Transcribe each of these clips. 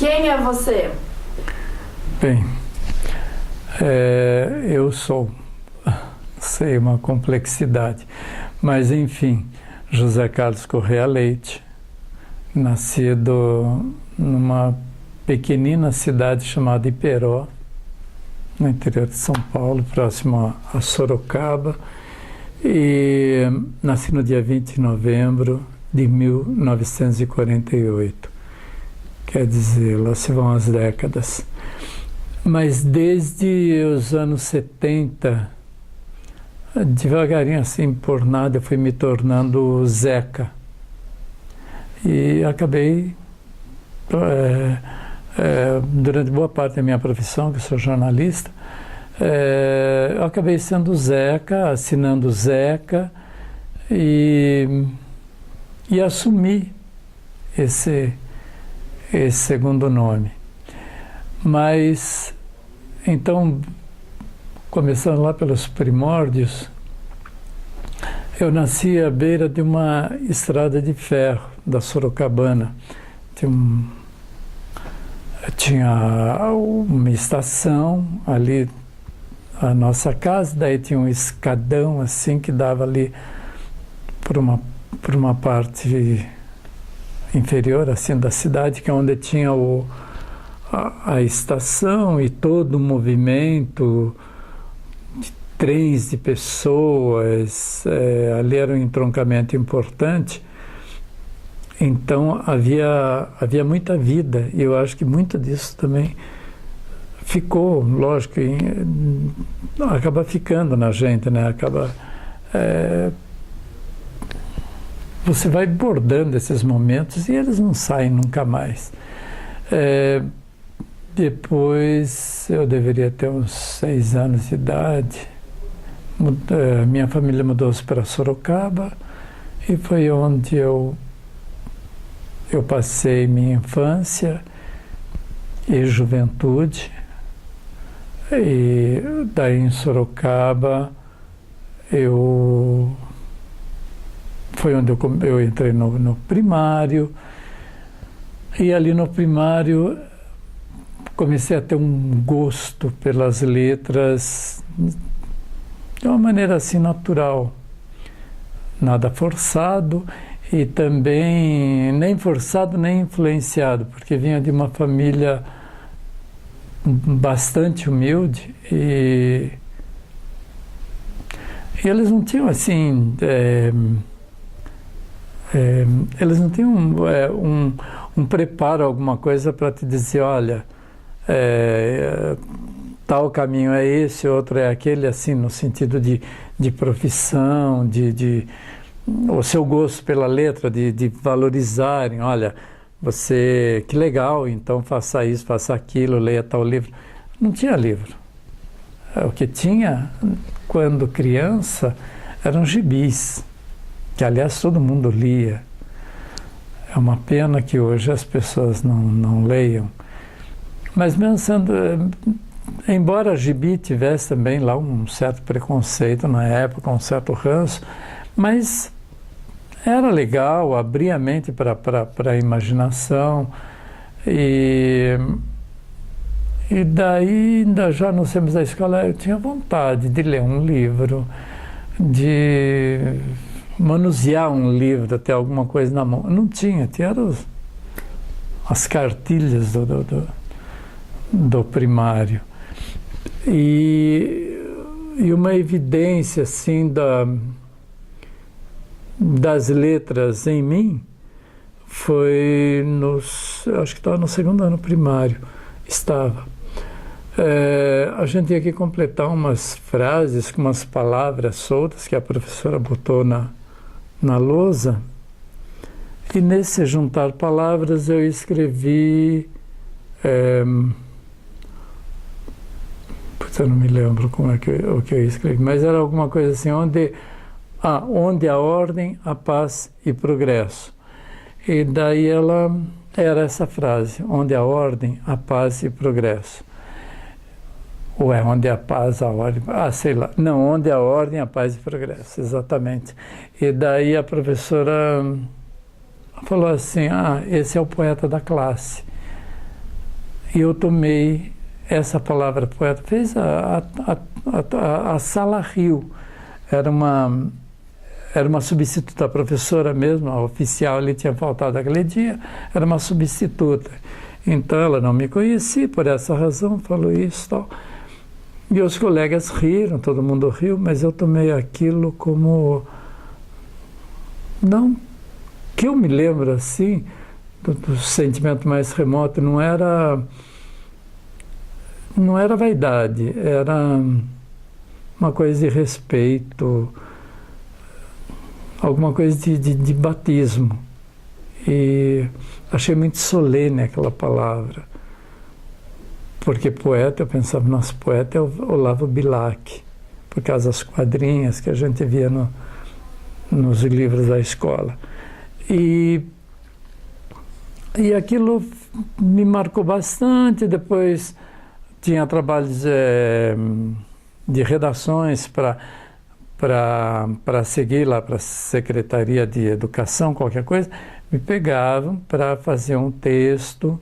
Quem é você? Bem, eu sou, sei, uma complexidade, mas enfim, José Carlos Corrêa Leite, nascido numa pequenina cidade chamada Iperó, no interior de São Paulo, próximo a Sorocaba, e nasci no dia 20 de novembro de 1948. Quer dizer, lá se vão as décadas. Mas desde os anos 70, devagarinho assim, por nada, eu fui me tornando Zeca. E acabei, durante boa parte da minha profissão, que eu sou jornalista, eu acabei sendo Zeca, assinando Zeca, e assumi esse segundo nome. Mas, então, começando lá pelos primórdios, eu nasci à beira de uma estrada de ferro da Sorocabana. Tinha uma estação ali, a nossa casa, daí tinha um escadão assim que dava ali por uma parte inferior assim da cidade, que é onde tinha a estação e todo o movimento de trens, de pessoas, ali era um entroncamento importante, então havia muita vida, e eu acho que muito disso também ficou, lógico, acaba ficando na gente, né? Você vai bordando esses momentos e eles não saem nunca mais. Depois, eu deveria ter uns 6 anos de idade, minha família mudou-se para Sorocaba e foi onde eu passei minha infância e juventude. E daí em Sorocaba foi onde eu entrei no primário, e ali no primário comecei a ter um gosto pelas letras de uma maneira assim natural, nada forçado, e também nem forçado nem influenciado, porque vinha de uma família bastante humilde, e eles não tinham assim, eles não tinham um preparo, alguma coisa para te dizer, olha, tal caminho é esse, outro é aquele, assim, no sentido de profissão, o seu gosto pela letra, de valorizarem, olha, você, que legal, então faça isso, faça aquilo, leia tal livro. Não tinha livro. O que tinha, quando criança, eram gibis, que aliás todo mundo lia. É uma pena que hoje as pessoas não leiam. Mas mesmo sendo, embora gibi tivesse também lá um certo preconceito na época, um certo ranço, mas era legal, abria a mente para a imaginação, e daí, ainda já nos tempos da escola, eu tinha vontade de ler um livro, de manusear um livro, ter alguma coisa na mão. Não tinha as cartilhas do primário. E uma evidência, assim, das letras em mim foi acho que estava no segundo ano primário, a gente tinha que completar umas frases com umas palavras soltas que a professora botou na lousa, e nesse juntar palavras eu escrevi, eu não me lembro o que eu escrevi, mas era alguma coisa assim, onde a ordem, a paz e progresso. E daí era essa frase, onde a ordem, a paz e progresso. Ou onde a paz, a ordem, sei lá. Não, onde a ordem, a paz e progresso, exatamente. E daí a professora falou assim, esse é o poeta da classe. E eu tomei essa palavra poeta, fez a Sala Rio, era uma substituta, a professora mesmo, a oficial ali tinha faltado aquele dia, era uma substituta. Então ela não me conhecia, por essa razão falou isso e tal. E os colegas riram, todo mundo riu, mas eu tomei aquilo como... Não, que eu me lembro assim, do sentimento mais remoto, não era vaidade, era uma coisa de respeito, alguma coisa de batismo. E achei muito solene aquela palavra. Porque poeta, eu pensava, nosso poeta é o Olavo Bilac, por causa das quadrinhas que a gente via nos livros da escola. E aquilo me marcou bastante. Depois tinha trabalhos de redações para seguir lá para a Secretaria de Educação, qualquer coisa. Me pegavam para fazer um texto,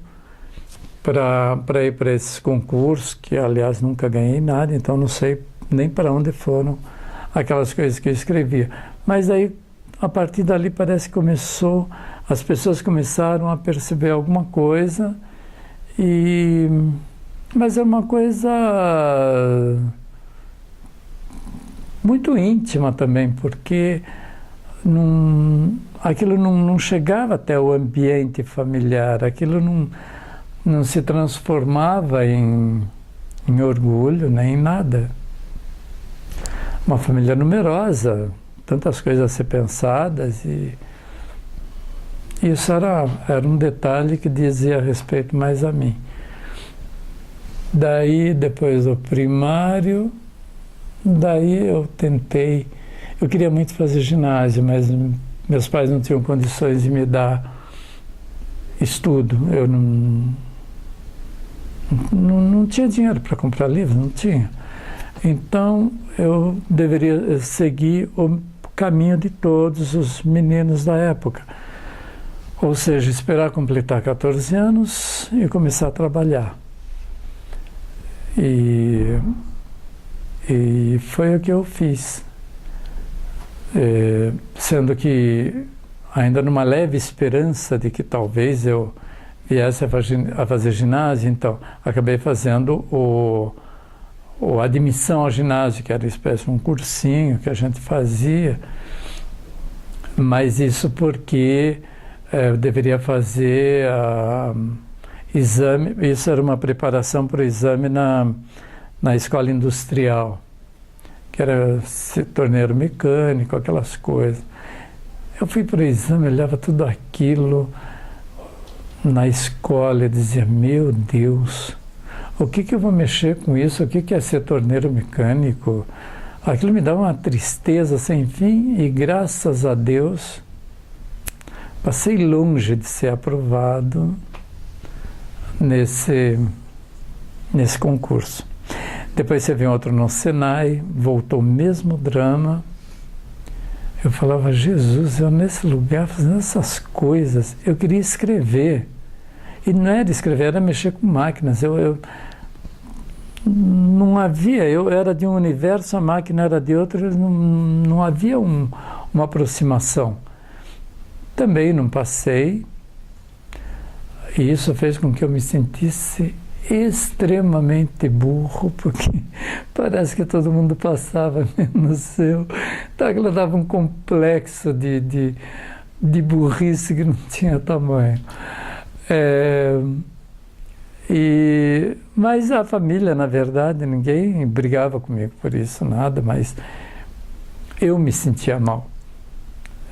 para ir para esses concursos, que aliás nunca ganhei nada, então não sei nem para onde foram aquelas coisas que eu escrevia. Mas aí, a partir dali, parece que as pessoas começaram a perceber alguma coisa, mas é uma coisa muito íntima também, porque aquilo não chegava até o ambiente familiar, aquilo não se transformava em orgulho, nem em nada. Uma família numerosa, tantas coisas a ser pensadas, e isso era um detalhe que dizia respeito mais a mim. Daí, depois do primário, daí eu queria muito fazer ginásio, mas meus pais não tinham condições de me dar estudo. Eu não tinha dinheiro para comprar livro, não tinha. Então, eu deveria seguir o caminho de todos os meninos da época. Ou seja, esperar completar 14 anos e começar a trabalhar. E foi o que eu fiz. Sendo que, ainda numa leve esperança de que talvez eu viesse a fazer ginásio, então acabei fazendo a admissão ao ginásio, que era uma espécie de um cursinho que a gente fazia, mas isso porque eu deveria fazer exame, isso era uma preparação para o exame na escola industrial, que era torneiro mecânico, aquelas coisas. Eu fui para o exame, olhava tudo aquilo na escola e dizia, meu Deus, o que eu vou mexer com isso? O que é ser torneiro mecânico? Aquilo me dava uma tristeza sem fim e, graças a Deus, passei longe de ser aprovado nesse concurso. Depois você vê outro no Senai, voltou o mesmo drama. Eu falava, Jesus, eu nesse lugar fazendo essas coisas, eu queria escrever. E não era escrever, era mexer com máquinas. Eu não havia, eu era de um universo, a máquina era de outro, não havia uma aproximação. Também não passei, e isso fez com que eu me sentisse extremamente burro, porque parece que todo mundo passava menos eu. Então aquilo dava um complexo de burrice que não tinha tamanho. Mas a família, na verdade, ninguém brigava comigo por isso, nada, mas eu me sentia mal.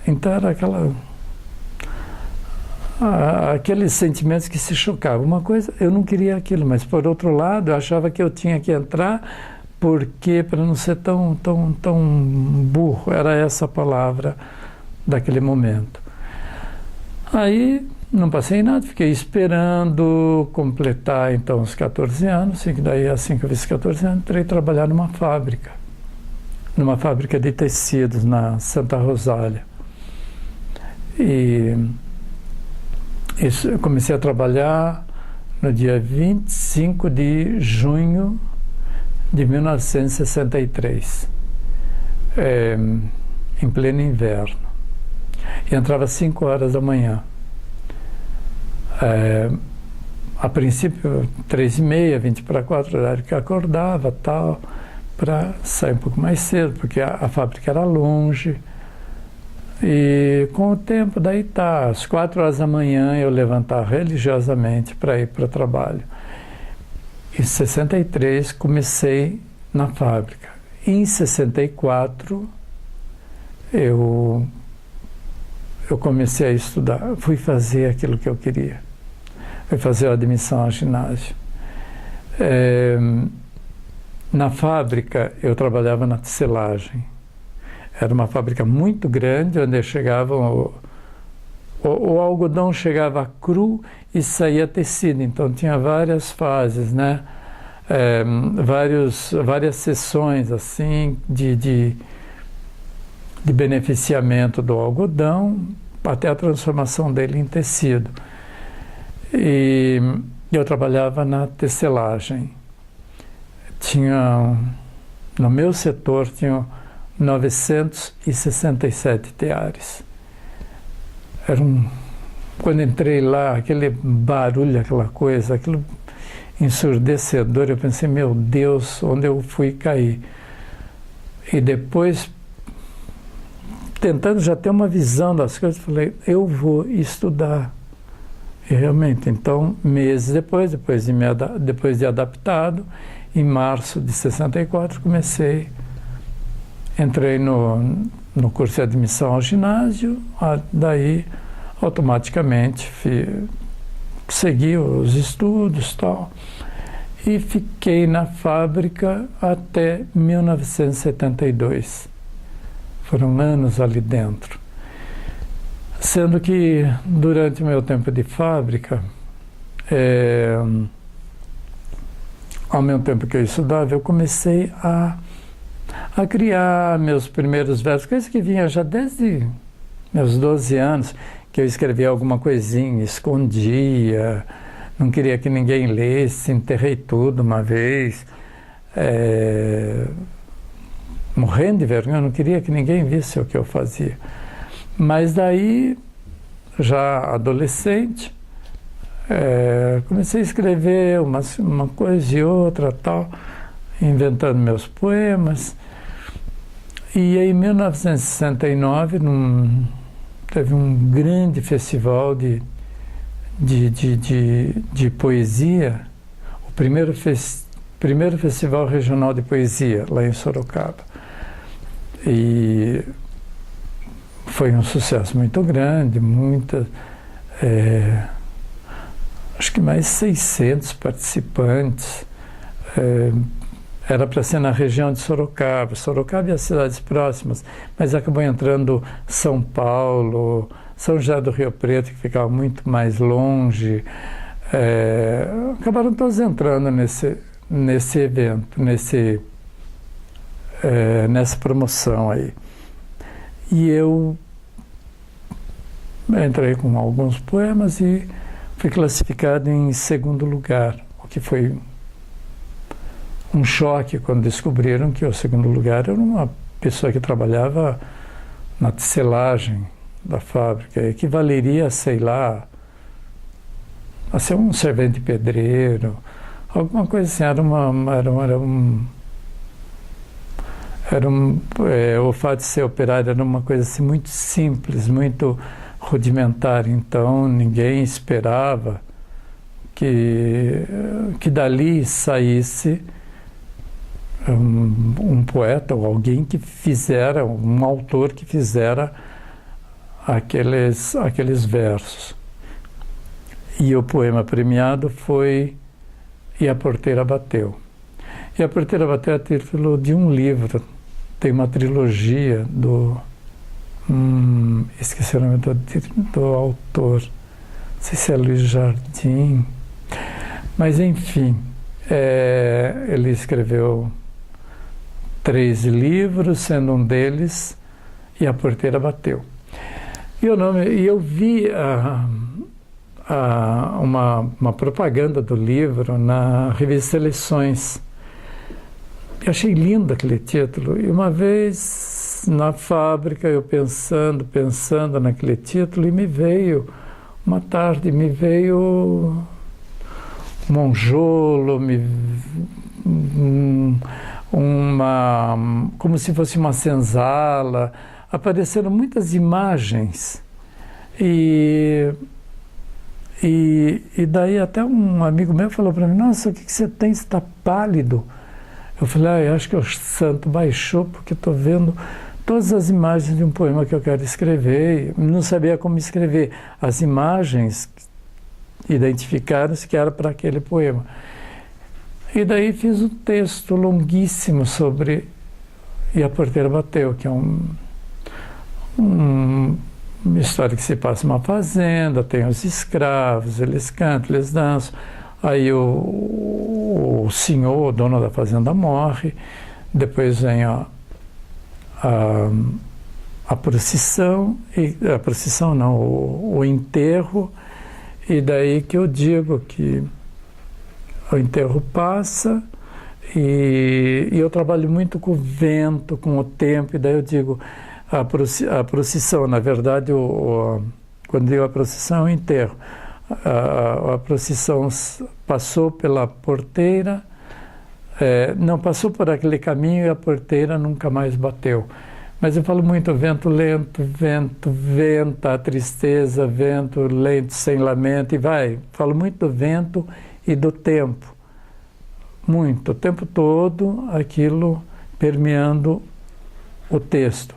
Então era aqueles sentimentos que se chocavam. Uma coisa, eu não queria aquilo, mas por outro lado, eu achava que eu tinha que entrar porque para não ser tão burro, era essa a palavra daquele momento. Aí não passei em nada, fiquei esperando completar então os 14 anos, e daí assim que eu fiz 14 anos, entrei trabalhar numa fábrica de tecidos na Santa Rosália. E eu comecei a trabalhar no dia 25 de junho de 1963, em pleno inverno. E entrava às 5 horas da manhã. A princípio, 3h30, 20 para 4, horário que eu acordava, tal, para sair um pouco mais cedo, porque a fábrica era longe. E com o tempo, daí tá, às 4 horas da manhã eu levantava religiosamente para ir para o trabalho. Em 63 comecei na fábrica. Em 64 eu comecei a estudar, fui fazer aquilo que eu queria. Fui fazer a admissão ao ginásio. Na fábrica eu trabalhava na tecelagem. Era uma fábrica muito grande, onde chegavam o algodão chegava cru e saía tecido, então tinha várias fases, né? Várias sessões assim de beneficiamento do algodão até a transformação dele em tecido. E eu trabalhava na tecelagem. No meu setor tinha 967 teares. Quando entrei lá, aquele barulho, aquela coisa, aquilo ensurdecedor, eu pensei, meu Deus, onde eu fui cair? E depois, tentando já ter uma visão das coisas, falei, eu vou estudar. E realmente, então, meses depois de adaptado, em março de 64, entrei no curso de admissão ao ginásio, daí automaticamente segui os estudos e tal, e fiquei na fábrica até 1972. Foram anos ali dentro. Sendo que durante o meu tempo de fábrica, ao mesmo tempo que eu estudava, eu comecei a criar meus primeiros versos, coisas que vinha já desde meus 12 anos, que eu escrevia alguma coisinha, escondia, não queria que ninguém lesse, enterrei tudo uma vez, morrendo de vergonha, não queria que ninguém visse o que eu fazia. Mas daí, já adolescente, comecei a escrever uma coisa e outra, tal, inventando meus poemas. E em 1969, teve um grande festival de poesia, o primeiro festival regional de poesia, lá em Sorocaba. E foi um sucesso muito grande, acho que mais 600 participantes. Era para ser na região de Sorocaba e as cidades próximas, mas acabou entrando São Paulo, São José do Rio Preto, que ficava muito mais longe. Acabaram todos entrando nesse evento, nessa promoção aí. E eu entrei com alguns poemas e fui classificado em segundo lugar, o que foi um choque quando descobriram que o segundo lugar era uma pessoa que trabalhava na tecelagem da fábrica, equivaleria, sei lá, a ser um servente pedreiro, alguma coisa assim. O fato de ser operário era uma coisa assim muito simples, muito rudimentar, então ninguém esperava que dali saísse um poeta ou alguém que fizera, um autor que fizera aqueles versos. E o poema premiado foi E a Porteira Bateu. E a Porteira Bateu é título de um livro, tem uma trilogia esqueci o nome do autor, não sei se é Luiz Jardim, mas enfim, ele escreveu 3 livros, sendo um deles E a Porteira Bateu. E eu vi uma propaganda do livro na revista Lições. Eu achei lindo aquele título. E uma vez na fábrica, eu pensando naquele título, e uma tarde, me veio Monjolo, como se fosse uma senzala, apareceram muitas imagens. E daí até um amigo meu falou para mim: nossa, o que você tem? Você está pálido. Eu falei: eu acho que o santo baixou, porque estou vendo todas as imagens de um poema que eu quero escrever. Não sabia como escrever. As imagens identificaram-se que era para aquele poema. E daí fiz um texto longuíssimo sobre E a Porteira Bateu, que é uma história que se passa numa fazenda, tem os escravos, eles cantam, eles dançam. Aí o senhor, o dono da fazenda, morre, depois vem a procissão, a procissão não, o enterro, e daí que eu digo que o enterro passa e eu trabalho muito com o vento, com o tempo, e daí eu digo, a procissão, na verdade, quando digo a procissão, é o enterro. A procissão passou pela porteira, não passou por aquele caminho, e a porteira nunca mais bateu. Mas eu falo muito vento lento, venta, a tristeza, vento lento, sem lamento, e falo muito do vento e do tempo. Muito, o tempo todo, aquilo permeando o texto,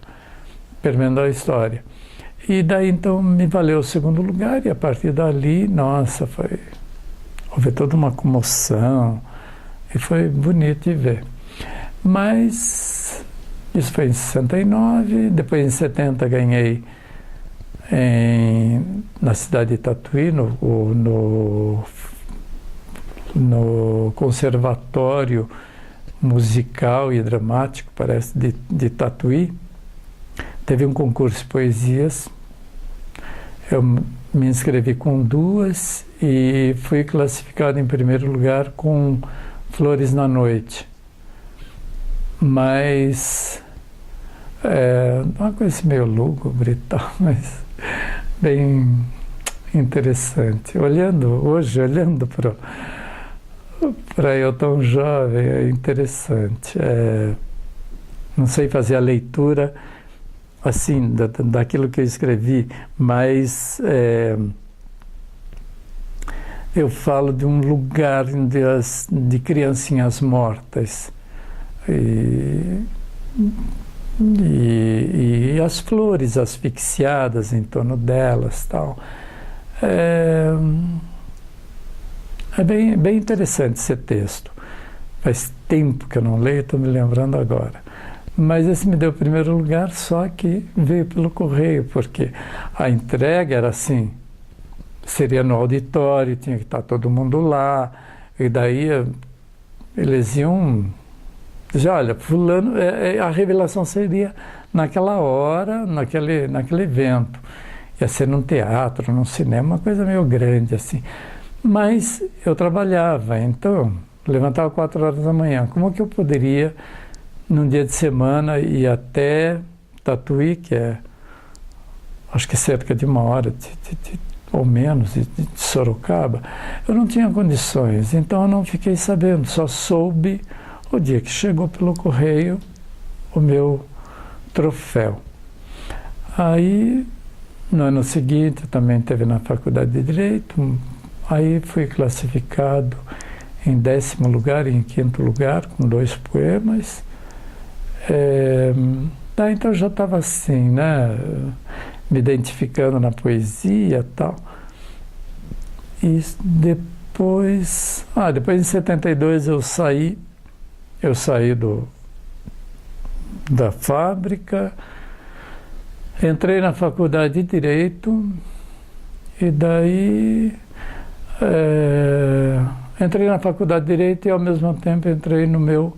permeando a história. E daí, então, me valeu o segundo lugar, e a partir dali, nossa, houve toda uma comoção, e foi bonito de ver. Mas isso foi em 69, depois em 70 ganhei na cidade de Tatuí, no Conservatório Musical e Dramático, parece, de Tatuí. Teve um concurso de poesias, eu me inscrevi com 2 e fui classificado em primeiro lugar com Flores na Noite. Mas uma coisa meio lúgubre e tal, mas bem interessante. Hoje olhando para eu tão jovem, é interessante. Não sei fazer a leitura assim, daquilo que eu escrevi, mas eu falo de um lugar de criancinhas mortas e as flores asfixiadas em torno delas, tal. É bem interessante esse texto. Faz tempo que eu não leio, estou me lembrando agora. Mas esse me deu o primeiro lugar, só que veio pelo correio, porque a entrega era assim, seria no auditório, tinha que estar todo mundo lá, e daí eles iam dizer: olha, fulano, a revelação seria naquela hora, naquele evento. Ia ser num teatro, num cinema, uma coisa meio grande assim. Mas eu trabalhava, então levantava 4 horas da manhã. Como que eu poderia, num dia de semana, ir até Tatuí, que acho que cerca de 1 hora ou menos de Sorocaba? Eu não tinha condições, então eu não fiquei sabendo, só soube o dia que chegou pelo correio o meu troféu. Aí, no ano seguinte, também teve na Faculdade de Direito, aí fui classificado em 10º lugar e em 5º lugar, com 2 poemas. Então eu já estava assim, né, me identificando na poesia e tal. E depois em 72 eu saí da fábrica, entrei na Faculdade de Direito, e daí entrei na Faculdade de Direito e ao mesmo tempo entrei no meu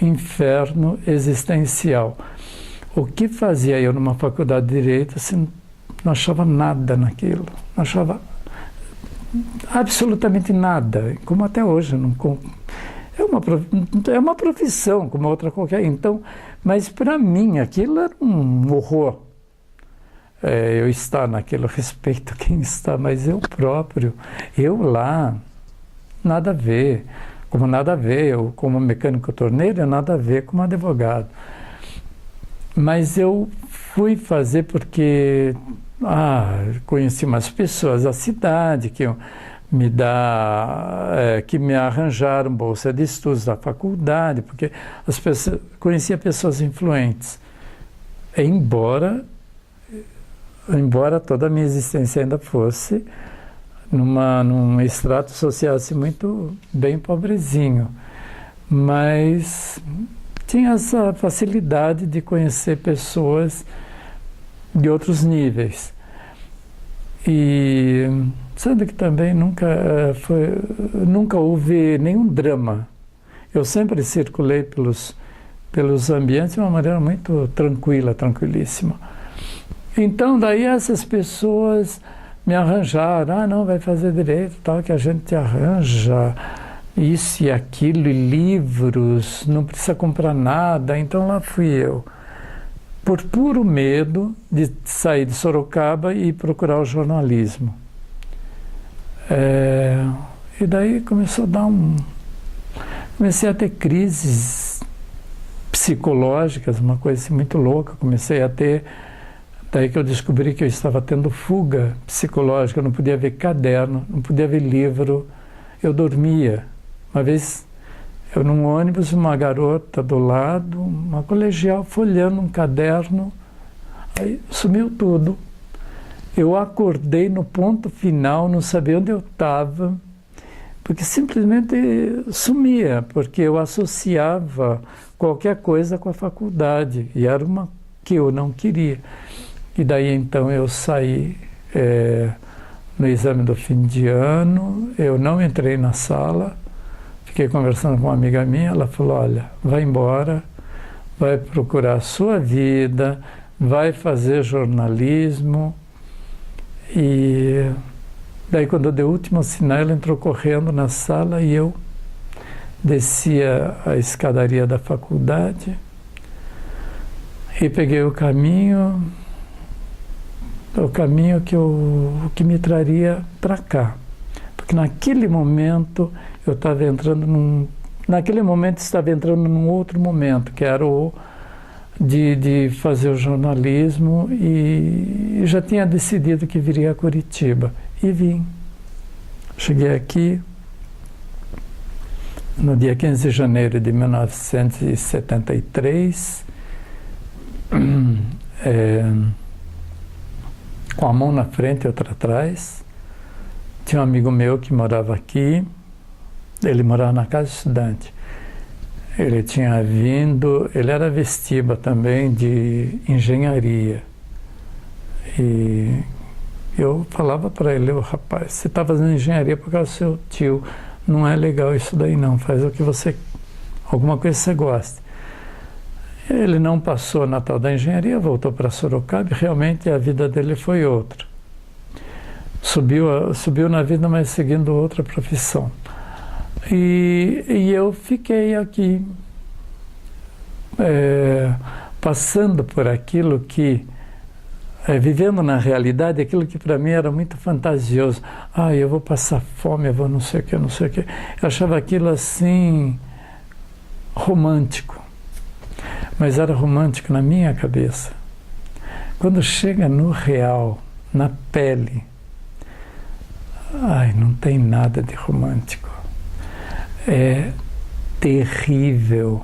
inferno existencial. O que fazia eu numa faculdade de Direito, assim, não achava nada naquilo, não achava absolutamente nada, como até hoje. É uma profissão, como outra qualquer. Então, mas para mim aquilo era um horror. Eu estar naquele respeito quem está, mas eu próprio, eu lá, nada a ver. Como nada a ver, eu como mecânico torneiro, nada a ver como advogado. Mas eu fui fazer porque conheci umas pessoas da cidade que me arranjaram bolsa de estudos da faculdade, porque conhecia pessoas influentes. Embora toda a minha existência ainda fosse num extrato social assim, muito bem pobrezinho, mas tinha essa facilidade de conhecer pessoas de outros níveis. E sendo que também nunca houve nenhum drama. Eu sempre circulei pelos ambientes de uma maneira muito tranquila, tranquilíssima. Então, daí essas pessoas me arranjaram, não, vai fazer direito, tal, que a gente te arranja isso e aquilo, e livros, não precisa comprar nada. Então lá fui eu, por puro medo de sair de Sorocaba e procurar o jornalismo. E daí comecei a ter crises psicológicas, uma coisa assim muito louca, daí que eu descobri que eu estava tendo fuga psicológica, eu não podia ver caderno, não podia ver livro, eu dormia. Uma vez, eu num ônibus, uma garota do lado, uma colegial, folheando um caderno, aí sumiu tudo. Eu acordei no ponto final, não sabia onde eu estava, porque simplesmente sumia, porque eu associava qualquer coisa com a faculdade, e era uma que eu não queria. E daí então eu saí no exame do fim de ano, eu não entrei na sala, fiquei conversando com uma amiga minha, ela falou, olha, vai embora, vai procurar a sua vida, vai fazer jornalismo. E daí quando eu dei o último sinal, ela entrou correndo na sala e eu descia a escadaria da faculdade e peguei o caminho que me traria para cá. Porque naquele momento eu estava entrando estava entrando num outro momento, que era o de fazer o jornalismo, e já tinha decidido que viria a Curitiba. E vim. Cheguei aqui no dia 15 de janeiro de 1973, com a mão na frente e outra atrás. Tinha um amigo meu que morava aqui, ele morava na casa de estudante. Ele tinha vindo, ele era vestiba também de engenharia. E eu falava para ele, rapaz, você está fazendo engenharia por causa do seu tio, não é legal isso daí não, faz alguma coisa que você goste. Ele não passou na tal da engenharia, voltou para Sorocaba e realmente a vida dele foi outra. Subiu na vida, mas seguindo outra profissão. E eu fiquei aqui, passando por aquilo que, vivendo na realidade, aquilo que para mim era muito fantasioso. Eu vou passar fome, eu vou não sei o que, não sei o que. Eu achava aquilo assim, romântico. Mas era romântico na minha cabeça. Quando chega no real, na pele, não tem nada de romântico. É terrível.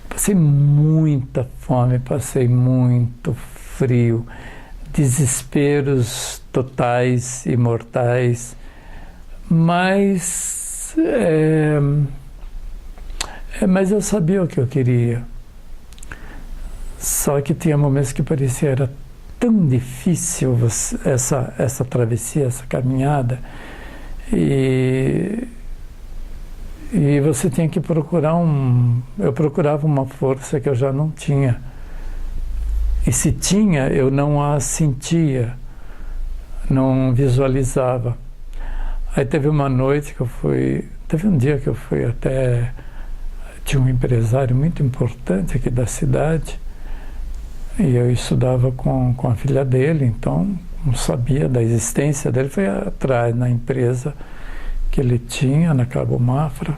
Passei muita fome, passei muito frio, desesperos totais e mortais, mas eu sabia o que eu queria. Só que tinha momentos que parecia era tão difícil essa travessia, essa caminhada, e você tinha que procurar eu procurava uma força que eu já não tinha. E se tinha, eu não a sentia, não visualizava. Aí teve uma noite que eu fui, teve um dia que eu fui até, tinha um empresário muito importante aqui da cidade, e eu estudava com a filha dele, então não sabia da existência dele, foi atrás na empresa que ele tinha, na Cabo Mafra,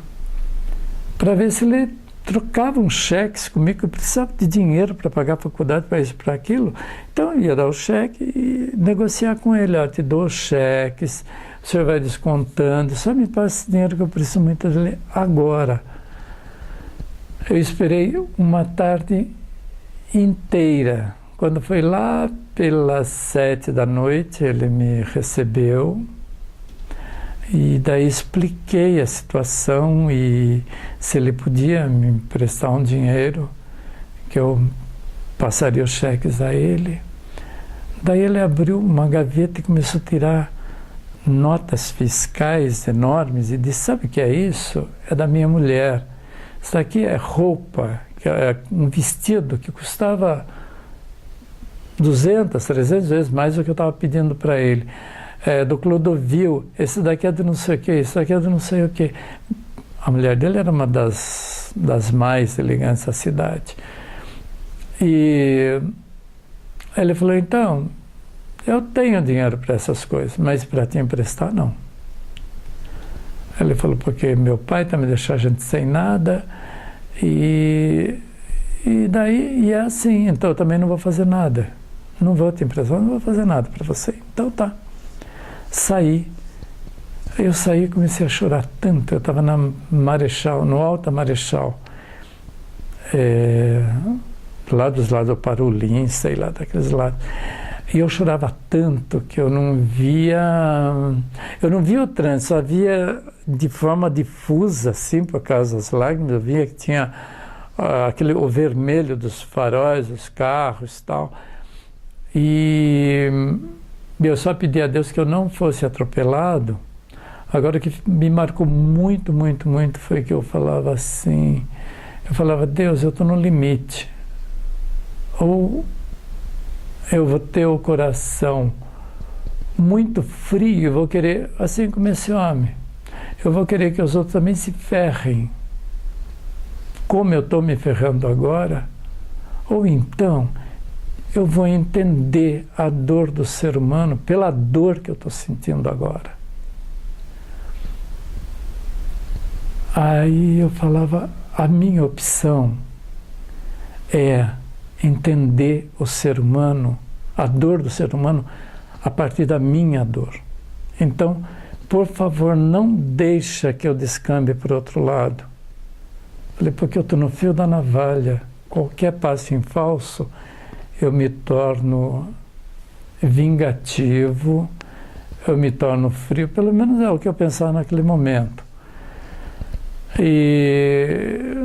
para ver se ele trocava uns cheques comigo, que eu precisava de dinheiro para pagar a faculdade, para isso, para aquilo. Então eu ia dar o cheque e negociar com ele, te dou os cheques, o senhor vai descontando, só me passa esse dinheiro que eu preciso muito dele agora. Eu esperei uma tarde inteira. Quando foi lá pelas 7 da noite, ele me recebeu e daí expliquei a situação e se ele podia me emprestar um dinheiro, que eu passaria os cheques a ele. Daí ele abriu uma gaveta e começou a tirar notas fiscais enormes e disse: sabe o que é isso? É da minha mulher. Isso daqui é roupa, que é um vestido que custava 200, 300 vezes mais do que eu estava pedindo para ele. Do Clodovil, esse daqui é de não sei o que, esse daqui é de não sei o que. A mulher dele era uma das mais elegantes da cidade. E ele falou: então, eu tenho dinheiro para essas coisas, mas para te emprestar, não. Ele falou: porque meu pai tá me deixando a gente sem nada, e daí, é assim, então eu também não vou fazer nada. Não vou te emprestar, não vou fazer nada para você. Então tá. Saí. Eu saí e comecei a chorar tanto. Eu estava na Marechal, no Alta Marechal, lá dos lados do Parolim, sei lá, daqueles lados. E eu chorava tanto que eu não via o trânsito, só via de forma difusa, assim, por causa das lágrimas. Eu via que tinha o vermelho dos faróis, dos carros e tal. E eu só pedi a Deus que eu não fosse atropelado. Agora, o que me marcou muito, muito, muito foi que eu falava assim, Deus, eu estou no limite. Ou eu vou ter o coração muito frio, vou querer, assim como esse homem, eu vou querer que os outros também se ferrem, como eu estou me ferrando agora, ou então eu vou entender a dor do ser humano pela dor que eu estou sentindo agora. Aí eu falava, a minha opção é entender o ser humano, a dor do ser humano, a partir da minha dor. Então, por favor, não deixa que eu descambe para o outro lado. Falei, porque eu estou no fio da navalha. Qualquer passo em falso, eu me torno vingativo, eu me torno frio. Pelo menos é o que eu pensava naquele momento. E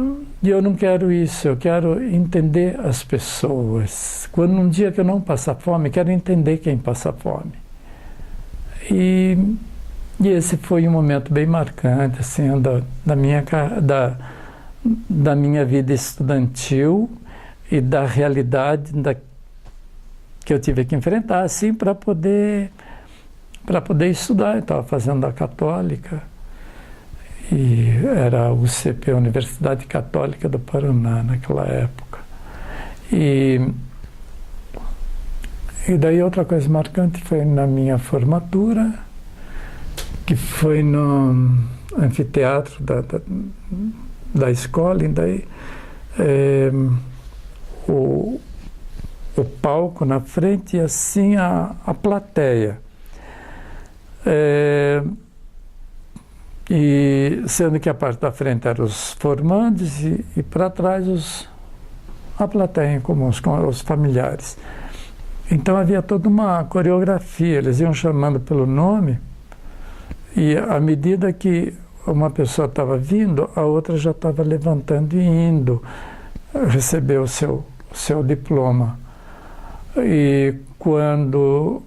eu não quero isso, eu quero entender as pessoas. Quando um dia que eu não passar fome, quero entender quem passa fome. E esse foi um momento bem marcante, assim, da minha vida estudantil e da realidade que eu tive que enfrentar, assim, para poder estudar. Eu estava fazendo a Católica. E era a UCP, Universidade Católica do Paraná, naquela época. E daí outra coisa marcante foi na minha formatura, que foi no anfiteatro da escola, e daí o palco na frente e assim a plateia. E sendo que a parte da frente eram os formandos e para trás a plateia em comum, os familiares. Então havia toda uma coreografia, eles iam chamando pelo nome e à medida que uma pessoa estava vindo, a outra já estava levantando e indo receber o seu diploma. E quando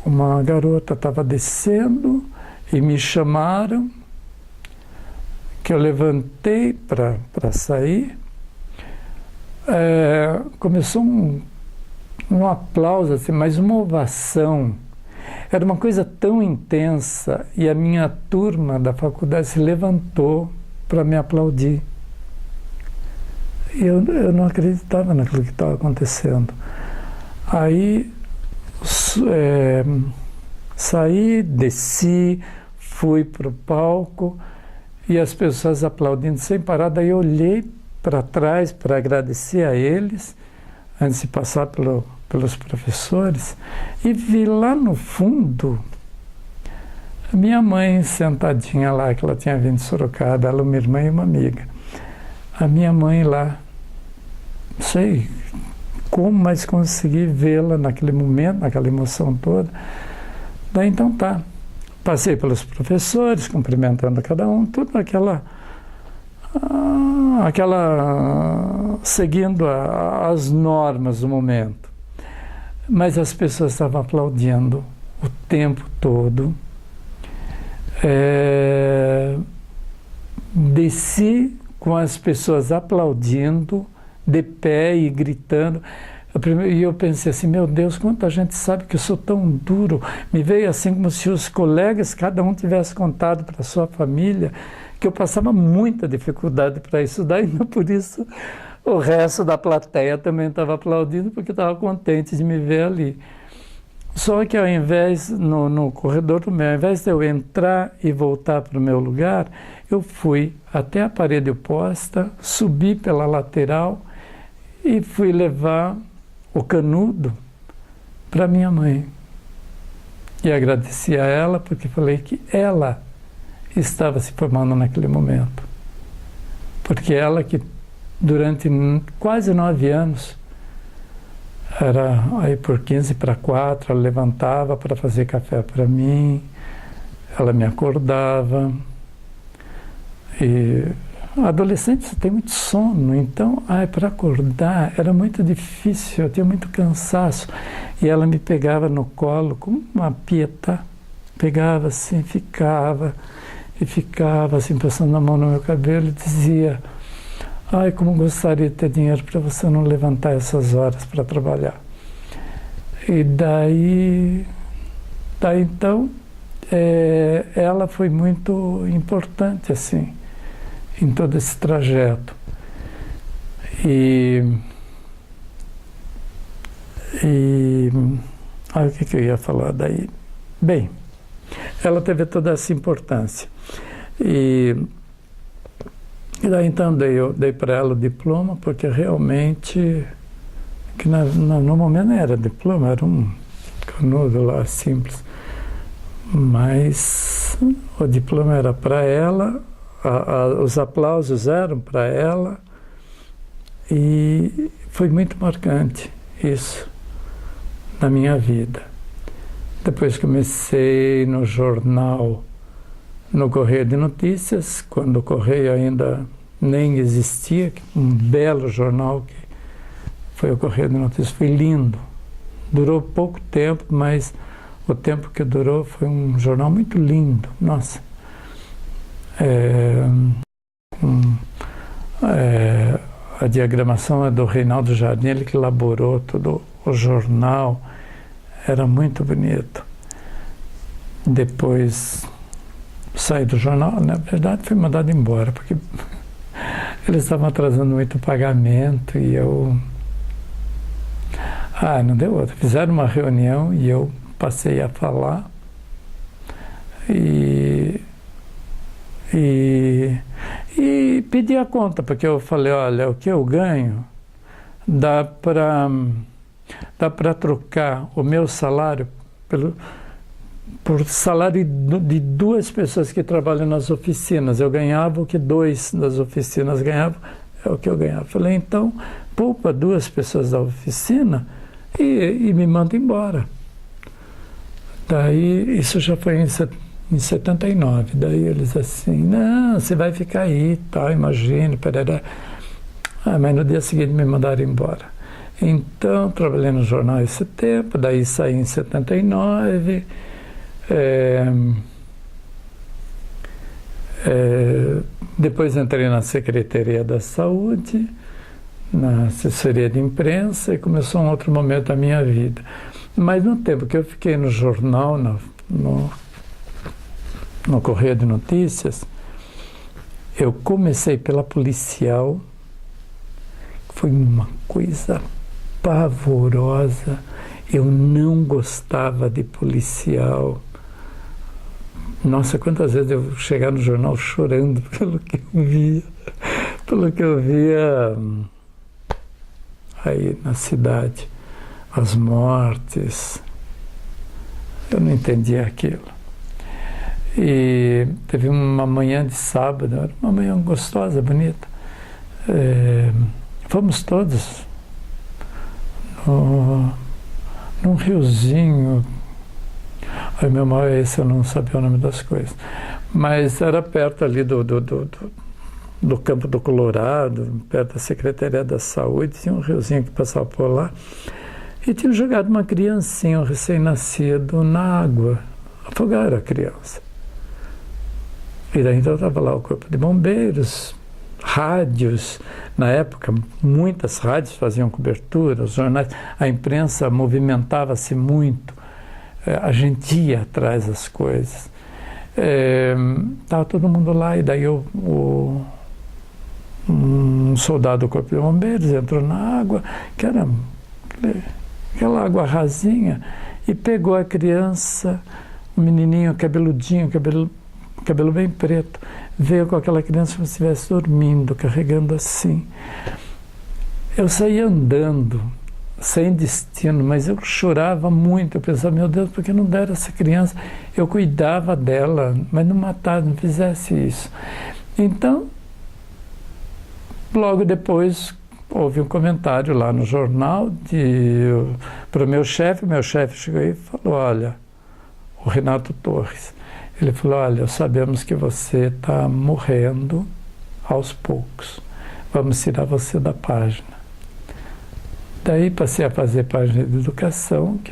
uma garota estava descendo, e me chamaram, que eu levantei para sair, começou um aplauso, assim, mas uma ovação. Era uma coisa tão intensa e a minha turma da faculdade se levantou para me aplaudir. Eu não acreditava naquilo que estava acontecendo. Aí saí, desci, fui para o palco e as pessoas aplaudindo sem parar. Daí eu olhei para trás para agradecer a eles, antes de passar pelos professores, e vi lá no fundo a minha mãe sentadinha lá, que ela tinha vindo de Sorocaba, ela, uma irmã e uma amiga. A minha mãe lá, não sei como, mas consegui vê-la naquele momento, naquela emoção toda. Daí então tá, passei pelos professores, cumprimentando cada um, tudo aquela seguindo as normas do momento. Mas as pessoas estavam aplaudindo o tempo todo. Desci com as pessoas aplaudindo, de pé e gritando. E eu pensei assim, meu Deus, quanta gente sabe que eu sou tão duro. Me veio assim como se os colegas, cada um tivesse contado para a sua família, que eu passava muita dificuldade para estudar, e não por isso o resto da plateia também estava aplaudindo, porque estava contente de me ver ali. Só que ao invés, no corredor do meu, ao invés de eu entrar e voltar para o meu lugar, eu fui até a parede oposta, subi pela lateral e fui levar o canudo para minha mãe. E agradeci a ela, porque falei que ela estava se formando naquele momento. Porque ela que durante quase 9 anos, era aí por 15 para 4, ela levantava para fazer café para mim, ela me acordava. E adolescente você tem muito sono, então para acordar era muito difícil, eu tinha muito cansaço. E ela me pegava no colo como uma pieta, pegava assim, ficava assim, passando a mão no meu cabelo e dizia: ai, como gostaria de ter dinheiro para você não levantar essas horas para trabalhar. E daí então, ela foi muito importante, assim, em todo esse trajeto. O que eu ia falar daí? Bem, ela teve toda essa importância. E daí então dei para ela o diploma, porque realmente, que no momento não era diploma, era um canudo lá simples. Mas o diploma era para ela, os aplausos eram para ela, e foi muito marcante isso na minha vida. Depois comecei no jornal, no Correio de Notícias, quando o Correio ainda nem existia, um belo jornal que foi o Correio de Notícias, foi lindo. Durou pouco tempo, mas o tempo que durou foi um jornal muito lindo, nossa. A diagramação é do Reinaldo Jardim, ele que elaborou todo o jornal, era muito bonito. Depois saí do jornal, na verdade fui mandado embora, porque eles estavam atrasando muito o pagamento e eu... não deu outra. Fizeram uma reunião e eu passei a falar e pedi a conta, porque eu falei, olha, o que eu ganho dá para trocar o meu salário por salário de 2 pessoas que trabalham nas oficinas. Eu ganhava o que 2 das oficinas ganhavam, é o que eu ganhava. Falei, então, poupa 2 pessoas da oficina e me manda embora. Daí, isso já foi em 79. Daí eles assim, não, você vai ficar aí, tá, imagine, pereré. Mas no dia seguinte me mandaram embora. Então, trabalhei no jornal esse tempo, daí saí em 79, depois entrei na Secretaria da Saúde, na assessoria de imprensa, e começou um outro momento da minha vida. Mas no tempo que eu fiquei no jornal, no Correio de Notícias, eu comecei pela policial, foi uma coisa pavorosa. Eu não gostava de policial. Nossa, quantas vezes eu chegava no jornal chorando pelo que eu via aí na cidade, as mortes. Eu não entendia aquilo. E teve uma manhã de sábado, era uma manhã gostosa, bonita. Fomos todos num riozinho. Ai, meu mal é esse, eu não sabia o nome das coisas. Mas era perto ali do Campo do Colorado, perto da Secretaria da Saúde, tinha um riozinho que passava por lá. E tinham jogado uma criancinha, um recém-nascido, na água. Afogaram a criança. E daí então estava lá o Corpo de Bombeiros, rádios. Na época, muitas rádios faziam cobertura, os jornais, a imprensa movimentava-se muito. A gente ia atrás das coisas. Estava todo mundo lá, e daí um soldado do Corpo de Bombeiros entrou na água, que era aquela água rasinha, e pegou a criança, um menininho cabeludinho, cabelo bem preto, veio com aquela criança como se estivesse dormindo, carregando assim. Eu saí andando, sem destino, mas eu chorava muito. Eu pensava, meu Deus, por que não deram essa criança? Eu cuidava dela, mas não matasse, não fizesse isso. Então, logo depois, houve um comentário lá no jornal para o meu chefe chegou aí e falou, olha, o Renato Torres, ele falou, olha, sabemos que você está morrendo aos poucos, vamos tirar você da página. Daí passei a fazer página de educação, que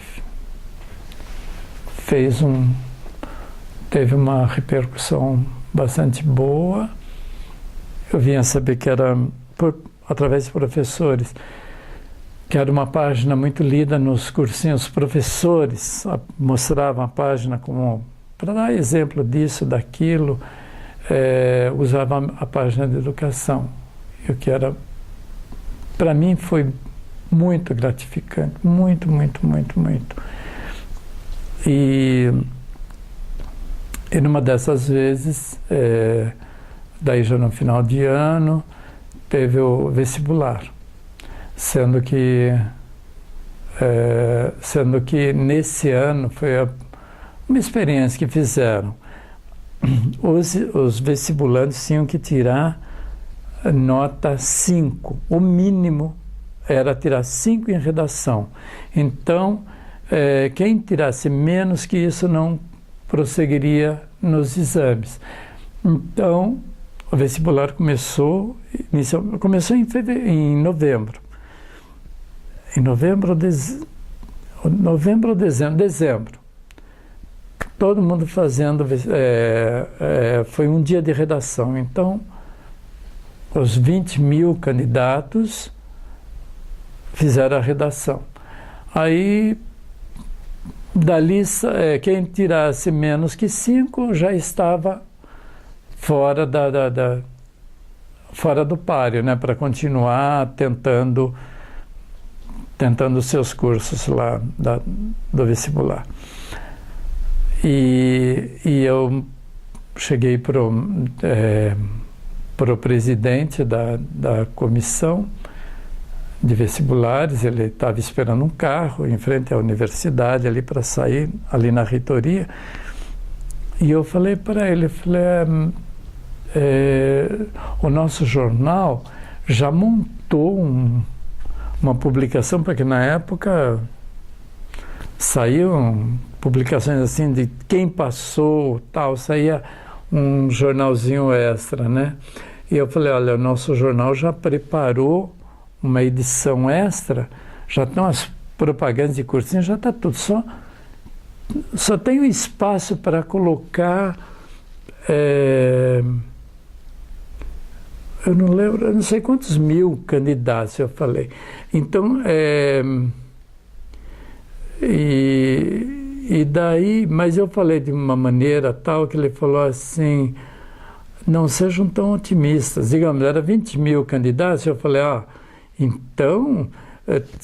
teve uma repercussão bastante boa. Eu vinha saber que era através de professores, que era uma página muito lida nos cursinhos. Os professores mostravam a página como para dar exemplo disso, daquilo, usavam a página de educação. E o que era, para mim, foi muito gratificante, muito, muito, muito, muito. E numa dessas vezes, daí já no final de ano, teve o vestibular, sendo que nesse ano foi uma experiência que fizeram. Os vestibulantes tinham que tirar nota 5, o mínimo era tirar 5 em redação. Então, quem tirasse menos que isso não prosseguiria nos exames. Então, o vestibular começou em novembro. Em novembro ou dezembro. Todo mundo fazendo, foi um dia de redação. Então, os 20 mil candidatos fizeram a redação. Aí, dali, quem tirasse menos que 5 já estava fora fora do páreo, né, para continuar tentando os seus cursos lá do vestibular. E eu cheguei para o presidente da comissão de vestibulares. Ele estava esperando um carro em frente à universidade ali para sair, ali na reitoria, e eu falei para ele, o nosso jornal já montou uma publicação, porque na época saíam publicações assim de quem passou, tal, saía um jornalzinho extra, né? E eu falei, olha, o nosso jornal já preparou uma edição extra, já estão as propagandas de cursinho, já está tudo, só tem um espaço para colocar, eu não lembro, eu não sei quantos mil candidatos eu falei. Então, E daí, mas eu falei de uma maneira tal que ele falou assim, não sejam tão otimistas. Digamos, era 20 mil candidatos, eu falei, então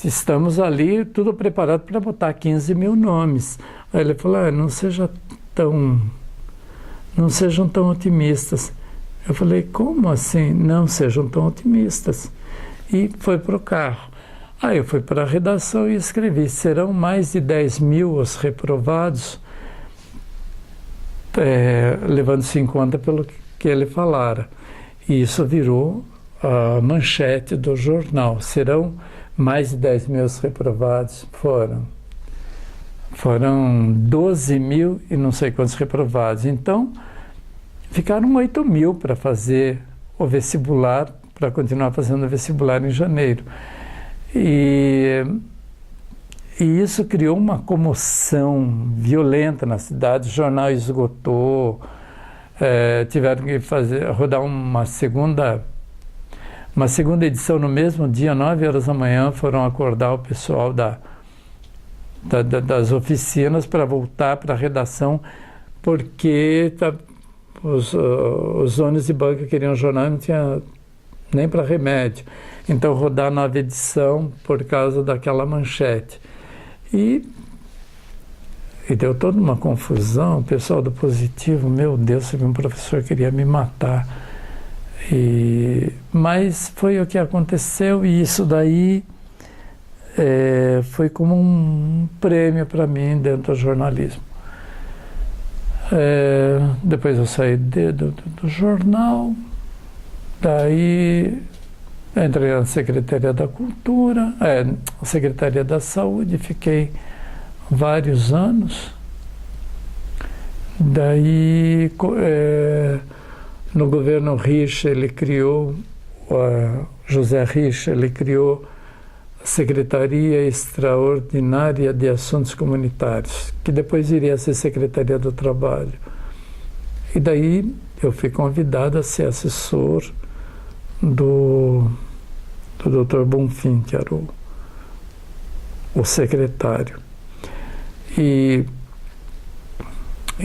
estamos ali tudo preparado para botar 15 mil nomes. Aí ele falou, não sejam tão otimistas. Eu falei, como assim? Não sejam tão otimistas. E foi para o carro. Aí eu fui para a redação e escrevi, serão mais de 10 mil os reprovados, levando-se em conta pelo que ele falara. E isso virou a manchete do jornal. Serão mais de 10 mil os reprovados. Foram 12 mil e não sei quantos reprovados. Então, ficaram 8 mil para fazer o vestibular, para continuar fazendo o vestibular em janeiro. E isso criou uma comoção violenta na cidade, o jornal esgotou, tiveram que rodar uma segunda edição no mesmo dia, 9 horas da manhã, foram acordar o pessoal das oficinas para voltar para a redação, porque os ônibus de banca queriam jornal e não tinha nem para remédio. Então, rodar a nova edição por causa daquela manchete. E deu toda uma confusão. O pessoal do Positivo, meu Deus, um professor queria me matar. Mas foi o que aconteceu, e isso daí foi como um prêmio para mim dentro do jornalismo. Depois eu saí do jornal, daí entrei na Secretaria da Cultura, Secretaria da Saúde, fiquei vários anos. Daí, no governo Richa, José Richa, ele criou a Secretaria Extraordinária de Assuntos Comunitários, que depois iria ser Secretaria do Trabalho. E daí eu fui convidado a ser assessor do Dr. Bonfim, que era o secretário. E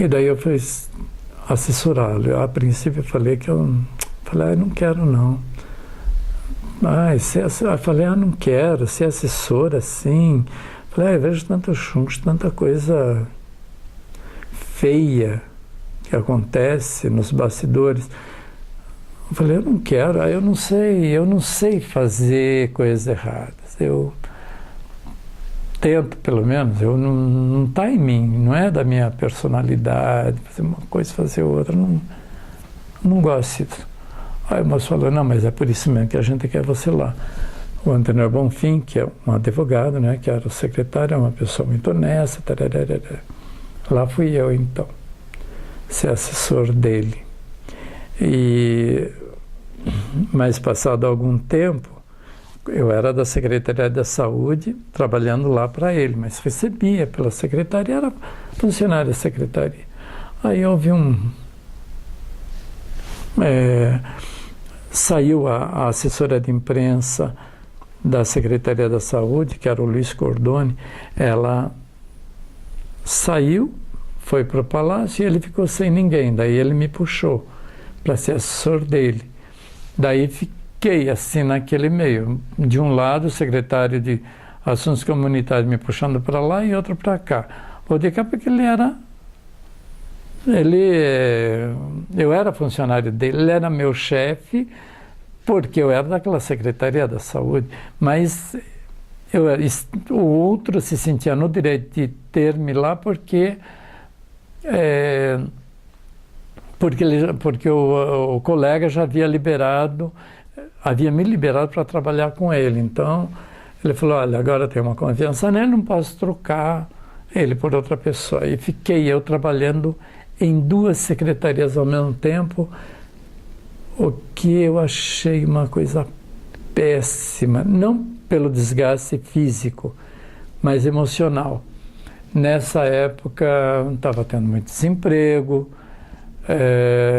daí eu fui assessorá-lo. A princípio eu falei não quero não. Eu falei, não quero ser assessor assim. Falei, eu vejo tanto chumbo, tanta coisa feia que acontece nos bastidores. Eu falei, eu não quero, eu não sei fazer coisas erradas. Eu tento, pelo menos, não está em mim, não é da minha personalidade, fazer uma coisa, fazer outra, não gosto disso. Aí o moço falou, não, mas é por isso mesmo que a gente quer você lá. O Antenor Bonfim, que é um advogado, né, que era o secretário, é uma pessoa muito honesta, tararara. Lá fui eu, então, ser assessor dele. Mas passado algum tempo, eu era da Secretaria da Saúde, trabalhando lá para ele, mas recebia pela secretaria, era funcionário da secretaria. Aí houve saiu a assessora de imprensa da Secretaria da Saúde, que era o Luiz Cordone, ela saiu, foi para o palácio e ele ficou sem ninguém, daí ele me puxou para ser assessor dele. Daí fiquei assim naquele meio, de um lado o secretário de Assuntos Comunitários me puxando para lá e outro para cá. O de cá porque eu era funcionário dele, ele era meu chefe, porque eu era daquela Secretaria da Saúde, mas o outro se sentia no direito de ter-me lá porque o colega já havia me liberado para trabalhar com ele. Então, ele falou, olha, agora eu tenho uma confiança nele, não posso trocar ele por outra pessoa. E fiquei eu trabalhando em 2 secretarias ao mesmo tempo, o que eu achei uma coisa péssima, não pelo desgaste físico, mas emocional. Nessa época, estava tendo muito desemprego,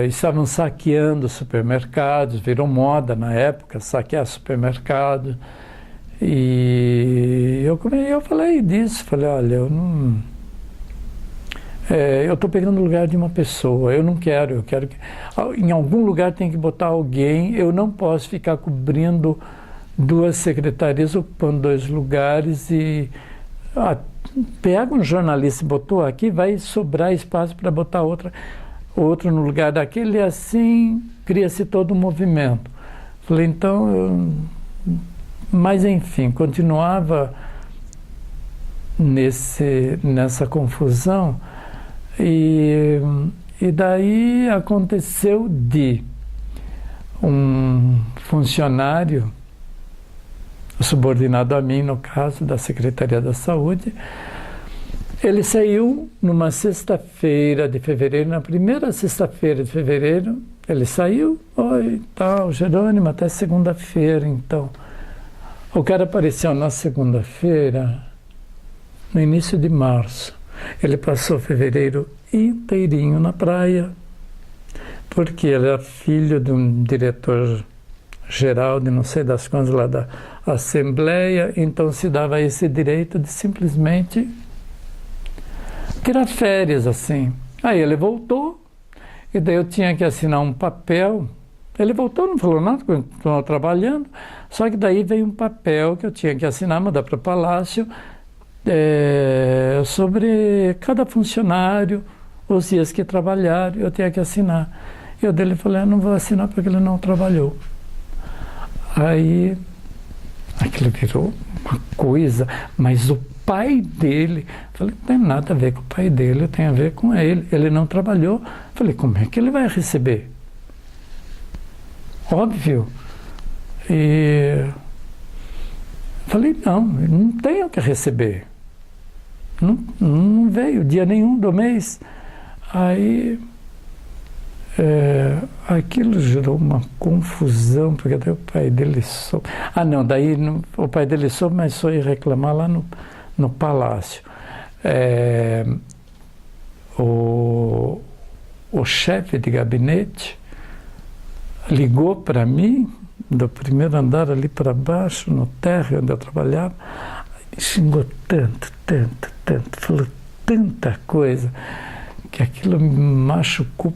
estavam saqueando supermercados, virou moda na época, saquear supermercado, E eu falei disso, falei, olha, eu estou pegando o lugar de uma pessoa, eu quero que em algum lugar tem que botar alguém, eu não posso ficar cobrindo 2 secretarias, ocupando 2 lugares e pega um jornalista e botou aqui, vai sobrar espaço para botar outro no lugar daquele e assim cria-se todo um movimento. Falei, então, mas enfim, continuava nessa confusão. E daí aconteceu de um funcionário, subordinado a mim, no caso, da Secretaria da Saúde, ele saiu numa sexta-feira de fevereiro, na primeira sexta-feira de fevereiro, ele saiu, oi, tal, Jerônimo, até segunda-feira, então. O cara apareceu na segunda-feira, no início de março. Ele passou fevereiro inteirinho na praia, porque ele era filho de um diretor-geral de não sei das quantas lá da Assembleia, então se dava esse direito de simplesmente tirar férias, assim. Aí ele voltou, e daí eu tinha que assinar um papel. Ele voltou, não falou nada, continuou trabalhando, só que daí veio um papel que eu tinha que assinar, mandar para o Palácio, sobre cada funcionário, os dias que trabalharam, eu tinha que assinar. Eu dele falei, eu não vou assinar porque ele não trabalhou. Aí, aquilo virou uma coisa, mas o pai dele, falei, não tem nada a ver com o pai dele, tem a ver com ele. Ele não trabalhou. Falei, como é que ele vai receber? Óbvio. E falei, não tenho que receber. Não veio dia nenhum do mês. Aí aquilo gerou uma confusão, porque daí o pai dele soube. Daí o pai dele soube, mas foi reclamar lá no Palácio. O chefe de gabinete ligou para mim, do primeiro andar ali para baixo, no térreo onde eu trabalhava, me xingou tanto, falou tanta coisa, que aquilo me machucou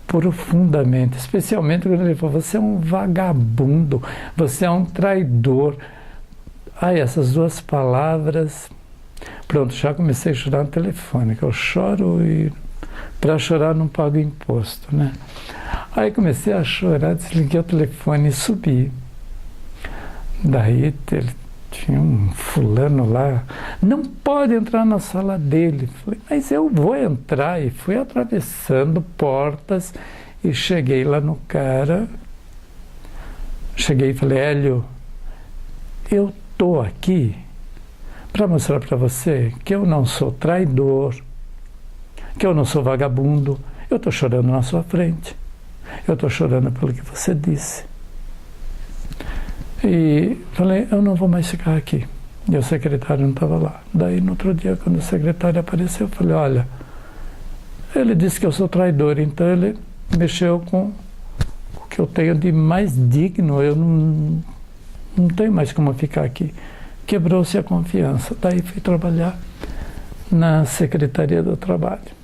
profundamente, especialmente quando ele falou, você é um vagabundo, você é um traidor. Essas 2 palavras, pronto, já comecei a chorar no telefone, que eu choro e para chorar não pago imposto, né? Aí comecei a chorar, desliguei o telefone e subi. Daí ele tinha um fulano lá, não pode entrar na sala dele. Falei, mas eu vou entrar. E fui atravessando portas e cheguei lá no cara. Cheguei e falei, Hélio, eu estou aqui para mostrar para você que eu não sou traidor, que eu não sou vagabundo. Eu estou chorando na sua frente. Eu estou chorando pelo que você disse. E falei, eu não vou mais ficar aqui. E o secretário não estava lá. Daí, no outro dia, quando o secretário apareceu, eu falei, olha, ele disse que eu sou traidor, então ele mexeu com o que eu tenho de mais digno, eu não tenho mais como ficar aqui. Quebrou-se a confiança. Daí fui trabalhar na Secretaria do Trabalho.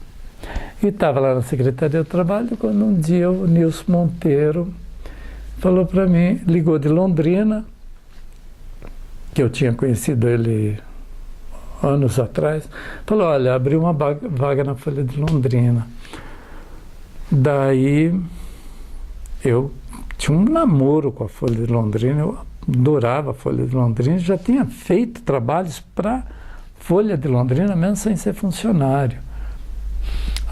E estava lá na Secretaria do Trabalho, quando um dia o Nilson Monteiro falou para mim, ligou de Londrina, que eu tinha conhecido ele anos atrás, falou, olha, abriu uma vaga na Folha de Londrina. Daí eu tinha um namoro com a Folha de Londrina, eu adorava a Folha de Londrina, já tinha feito trabalhos para Folha de Londrina, mesmo sem ser funcionário.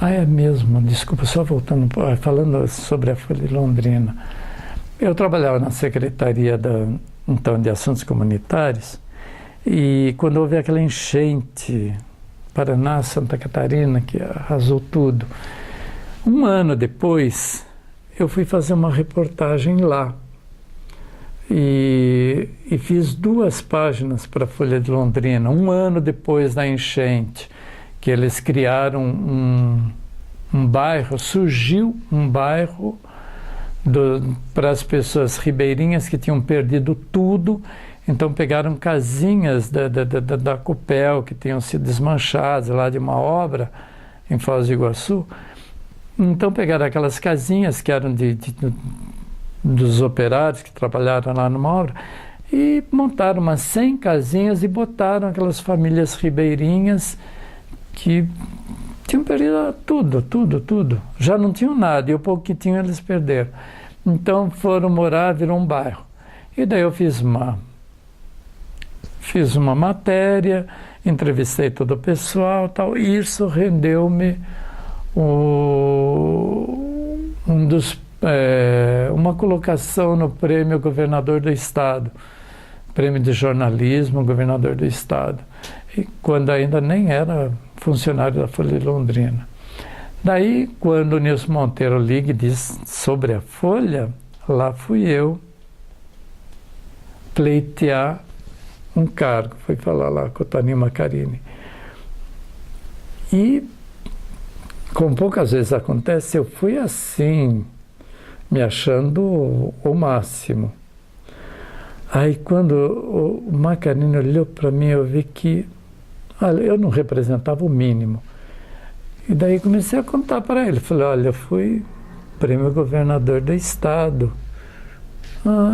É mesmo, desculpa, só voltando, falando sobre a Folha de Londrina. Eu trabalhava na Secretaria de Assuntos Comunitários e quando houve aquela enchente, Paraná, Santa Catarina, que arrasou tudo, um ano depois eu fui fazer uma reportagem lá e fiz 2 páginas para a Folha de Londrina, um ano depois da enchente, que eles criaram um bairro, surgiu um bairro para as pessoas ribeirinhas que tinham perdido tudo, Então pegaram casinhas da Copel que tinham sido desmanchadas lá de uma obra em Foz do Iguaçu. Então pegaram aquelas casinhas que eram dos operários que trabalharam lá numa obra e montaram umas 100 casinhas e botaram aquelas famílias ribeirinhas que tinham perdido tudo. Já não tinham nada, e o pouco que tinham eles perderam. Então foram morar, virou um bairro. E daí eu fiz uma matéria, entrevistei todo o pessoal, tal. E isso rendeu-me uma colocação no prêmio Governador do Estado, prêmio de jornalismo Governador do Estado, e quando ainda nem era funcionário da Folha de Londrina. Daí, quando o Nilson Monteiro liga e diz sobre a Folha, lá fui eu pleitear um cargo, fui falar lá com o Toninho Macarini. E, como poucas vezes acontece, eu fui assim, me achando o máximo. Aí, quando o Macarini olhou para mim, eu vi que eu não representava o mínimo. E daí comecei a contar para ele. Falei, olha, eu fui prêmio Governador do Estado.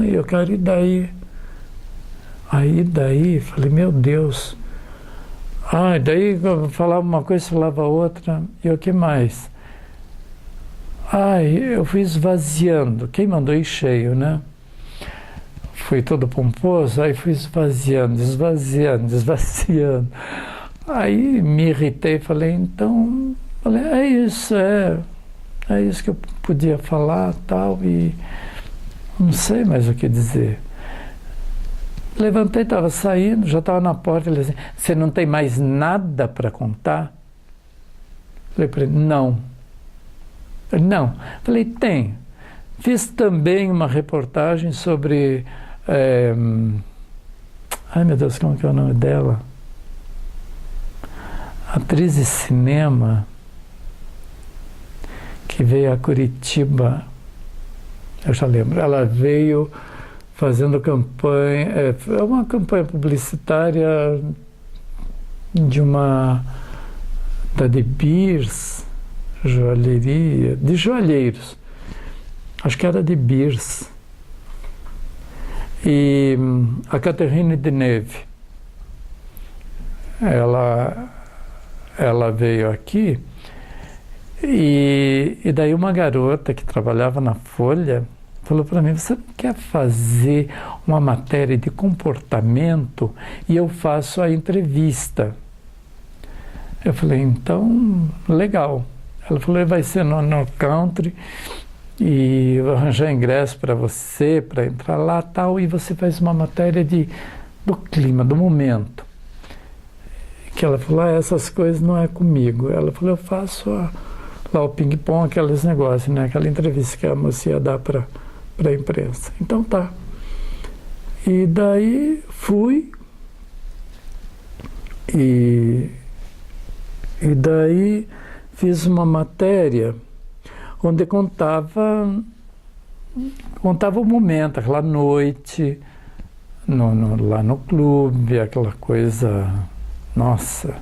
Eu quero ir daí. Aí daí, falei, meu Deus. Daí eu falava uma coisa, falava outra. E o que mais? Eu fui esvaziando. Quem mandou ir cheio, né? Fui todo pomposo, aí fui esvaziando. Aí me irritei, falei, é isso que eu podia falar, tal, e não sei mais o que dizer. Levantei, estava saindo, já estava na porta, ele disse, você não tem mais nada para contar? Falei para ele, não. Não. Falei, tem. Fiz também uma reportagem sobre... ai, meu Deus, como que é o nome dela? Atriz de cinema que veio a Curitiba, eu já lembro, ela veio fazendo campanha, uma campanha publicitária da De Beers, joalheria, de joalheiros, acho que era de Beers, e a Catherine Deneuve, ela veio aqui e daí uma garota que trabalhava na Folha falou para mim, você não quer fazer uma matéria de comportamento e eu faço a entrevista? Eu falei, então, legal. Ela falou, vai ser no Country e eu vou arranjar ingresso para você, para entrar lá tal, e você faz uma matéria do clima, do momento. Que ela falou, essas coisas não é comigo. Ela falou, eu faço lá o ping-pong, aqueles negócios, né? Aquela entrevista que a moça ia dar para a imprensa. Então tá. E daí fui e daí fiz uma matéria onde contava o momento, aquela noite lá no clube, aquela coisa, nossa,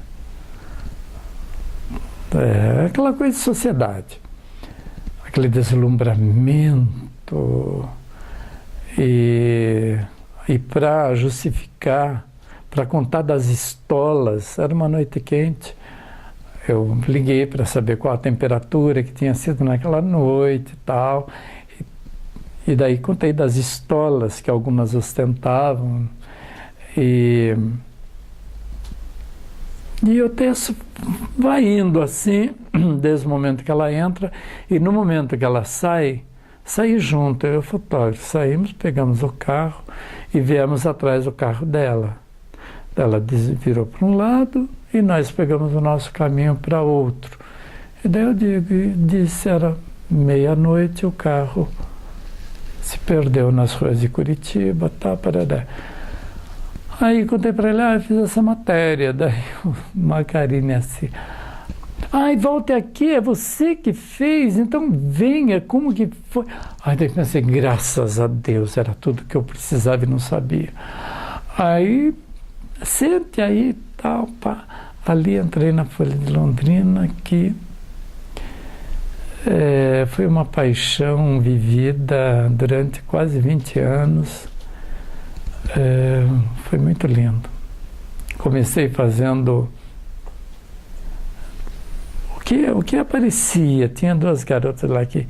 aquela coisa de sociedade, aquele deslumbramento, e para justificar, para contar das estolas, era uma noite quente, eu liguei para saber qual a temperatura que tinha sido naquela noite e tal, e daí contei das estolas que algumas ostentavam, e o texto vai indo assim, desde o momento que ela entra, e no momento que ela saí junto, eu e o fotógrafo, saímos, pegamos o carro e viemos atrás do carro dela. Ela virou para um lado e nós pegamos o nosso caminho para outro. E daí eu disse, era meia-noite, o carro se perdeu nas ruas de Curitiba, tá, parará. Aí contei para ele, eu fiz essa matéria. Daí o Macarini assim, volte aqui, é você que fez, então venha, como que foi? Daí pensei, graças a Deus, era tudo que eu precisava e não sabia. Aí, sente aí, tal, pá. Ali entrei na Folha de Londrina, que foi uma paixão vivida durante quase 20 anos. Foi muito lindo. Comecei fazendo o que aparecia. Tinha duas garotas lá que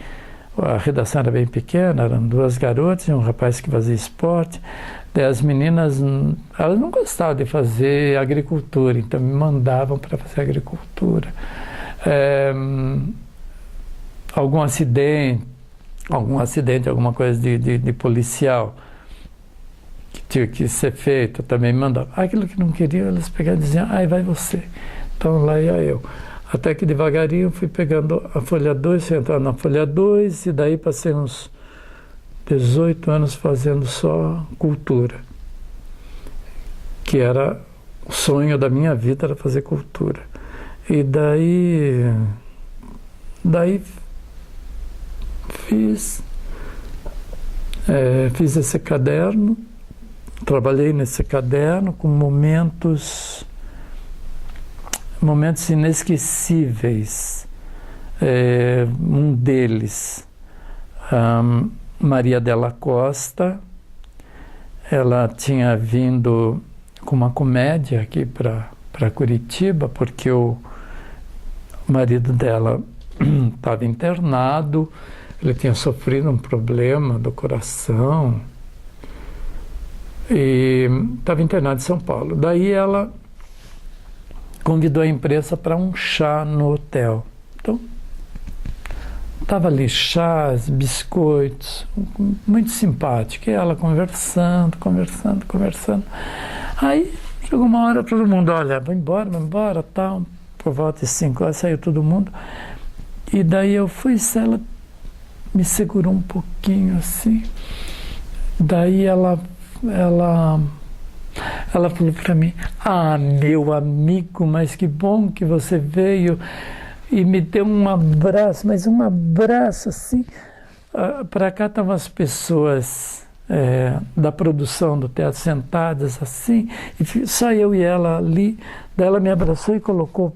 a redação era bem pequena, eram duas garotas e um rapaz que fazia esporte. Daí as meninas, elas não gostavam de fazer agricultura, então me mandavam para fazer agricultura. Algum acidente, alguma coisa de policial que tinha que ser feito, também me mandavam. Aquilo que não queriam, elas pegavam e diziam, vai você. Então lá ia eu. Até que devagarinho fui pegando a folha 2, fui entrar na folha 2 e daí passei uns 18 anos fazendo só cultura. Que era o sonho da minha vida, era fazer cultura. E daí fiz esse caderno, trabalhei nesse caderno com momentos inesquecíveis. Um deles, Maria Della Costa, ela tinha vindo com uma comédia aqui para Curitiba, porque o marido dela estava internado, ele tinha sofrido um problema do coração e estava internado em São Paulo. Daí ela convidou a imprensa para um chá no hotel. Então, estava ali chás, biscoitos, muito simpático. E ela conversando. Aí, chegou uma hora, todo mundo, olha, vai embora, tal. Por volta de 5 horas, saiu todo mundo. E daí eu fui, ela me segurou um pouquinho assim. Daí ela falou para mim, meu amigo, mas que bom que você veio, e me deu um abraço, mas um abraço assim. Para cá estavam as pessoas da produção do teatro sentadas assim, e só eu e ela ali. Daí ela me abraçou e colocou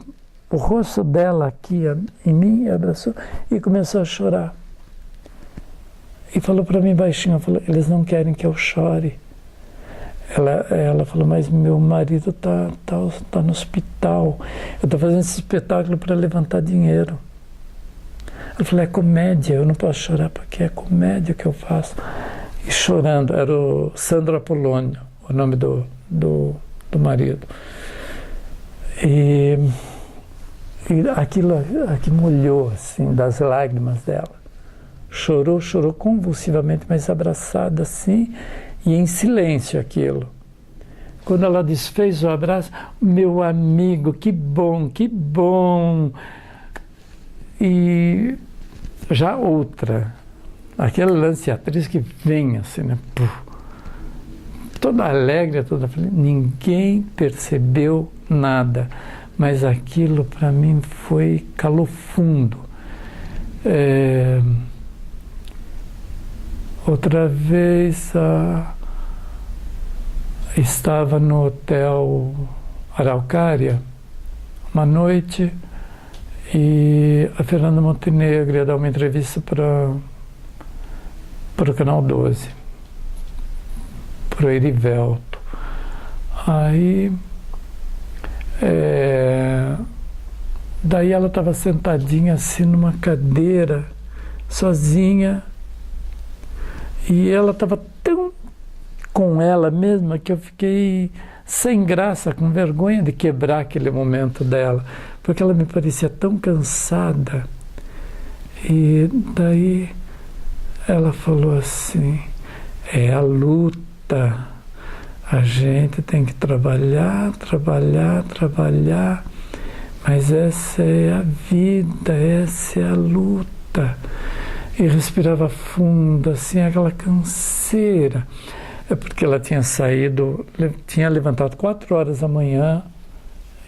o rosto dela aqui em mim, abraçou e começou a chorar. E falou para mim baixinho, falou, eles não querem que eu chore. Ela falou, mas meu marido tá no hospital. Eu estou fazendo esse espetáculo para levantar dinheiro. Eu falei, é comédia, eu não posso chorar porque é comédia que eu faço. E chorando, era o Sandro Apolônio, o nome do marido. E aquilo molhou, assim, das lágrimas dela. Chorou convulsivamente, mas abraçada assim, e em silêncio aquilo. Quando ela desfez o abraço, meu amigo, que bom. E já outra, aquele lance de atriz que vem assim, né? Toda alegre, toda feliz, ninguém percebeu nada, mas aquilo para mim foi calor fundo. Outra vez estava no Hotel Araucária uma noite e a Fernanda Montenegro ia dar uma entrevista para o Canal 12, para o Erivelto. Aí daí ela estava sentadinha assim numa cadeira, sozinha, e ela estava tão com ela mesma que eu fiquei sem graça, com vergonha de quebrar aquele momento dela, porque ela me parecia tão cansada. E daí ela falou assim, é a luta, a gente tem que trabalhar, mas essa é a vida, essa é a luta. E respirava fundo, assim, aquela canseira. É porque ela tinha saído, tinha levantado 4 horas da manhã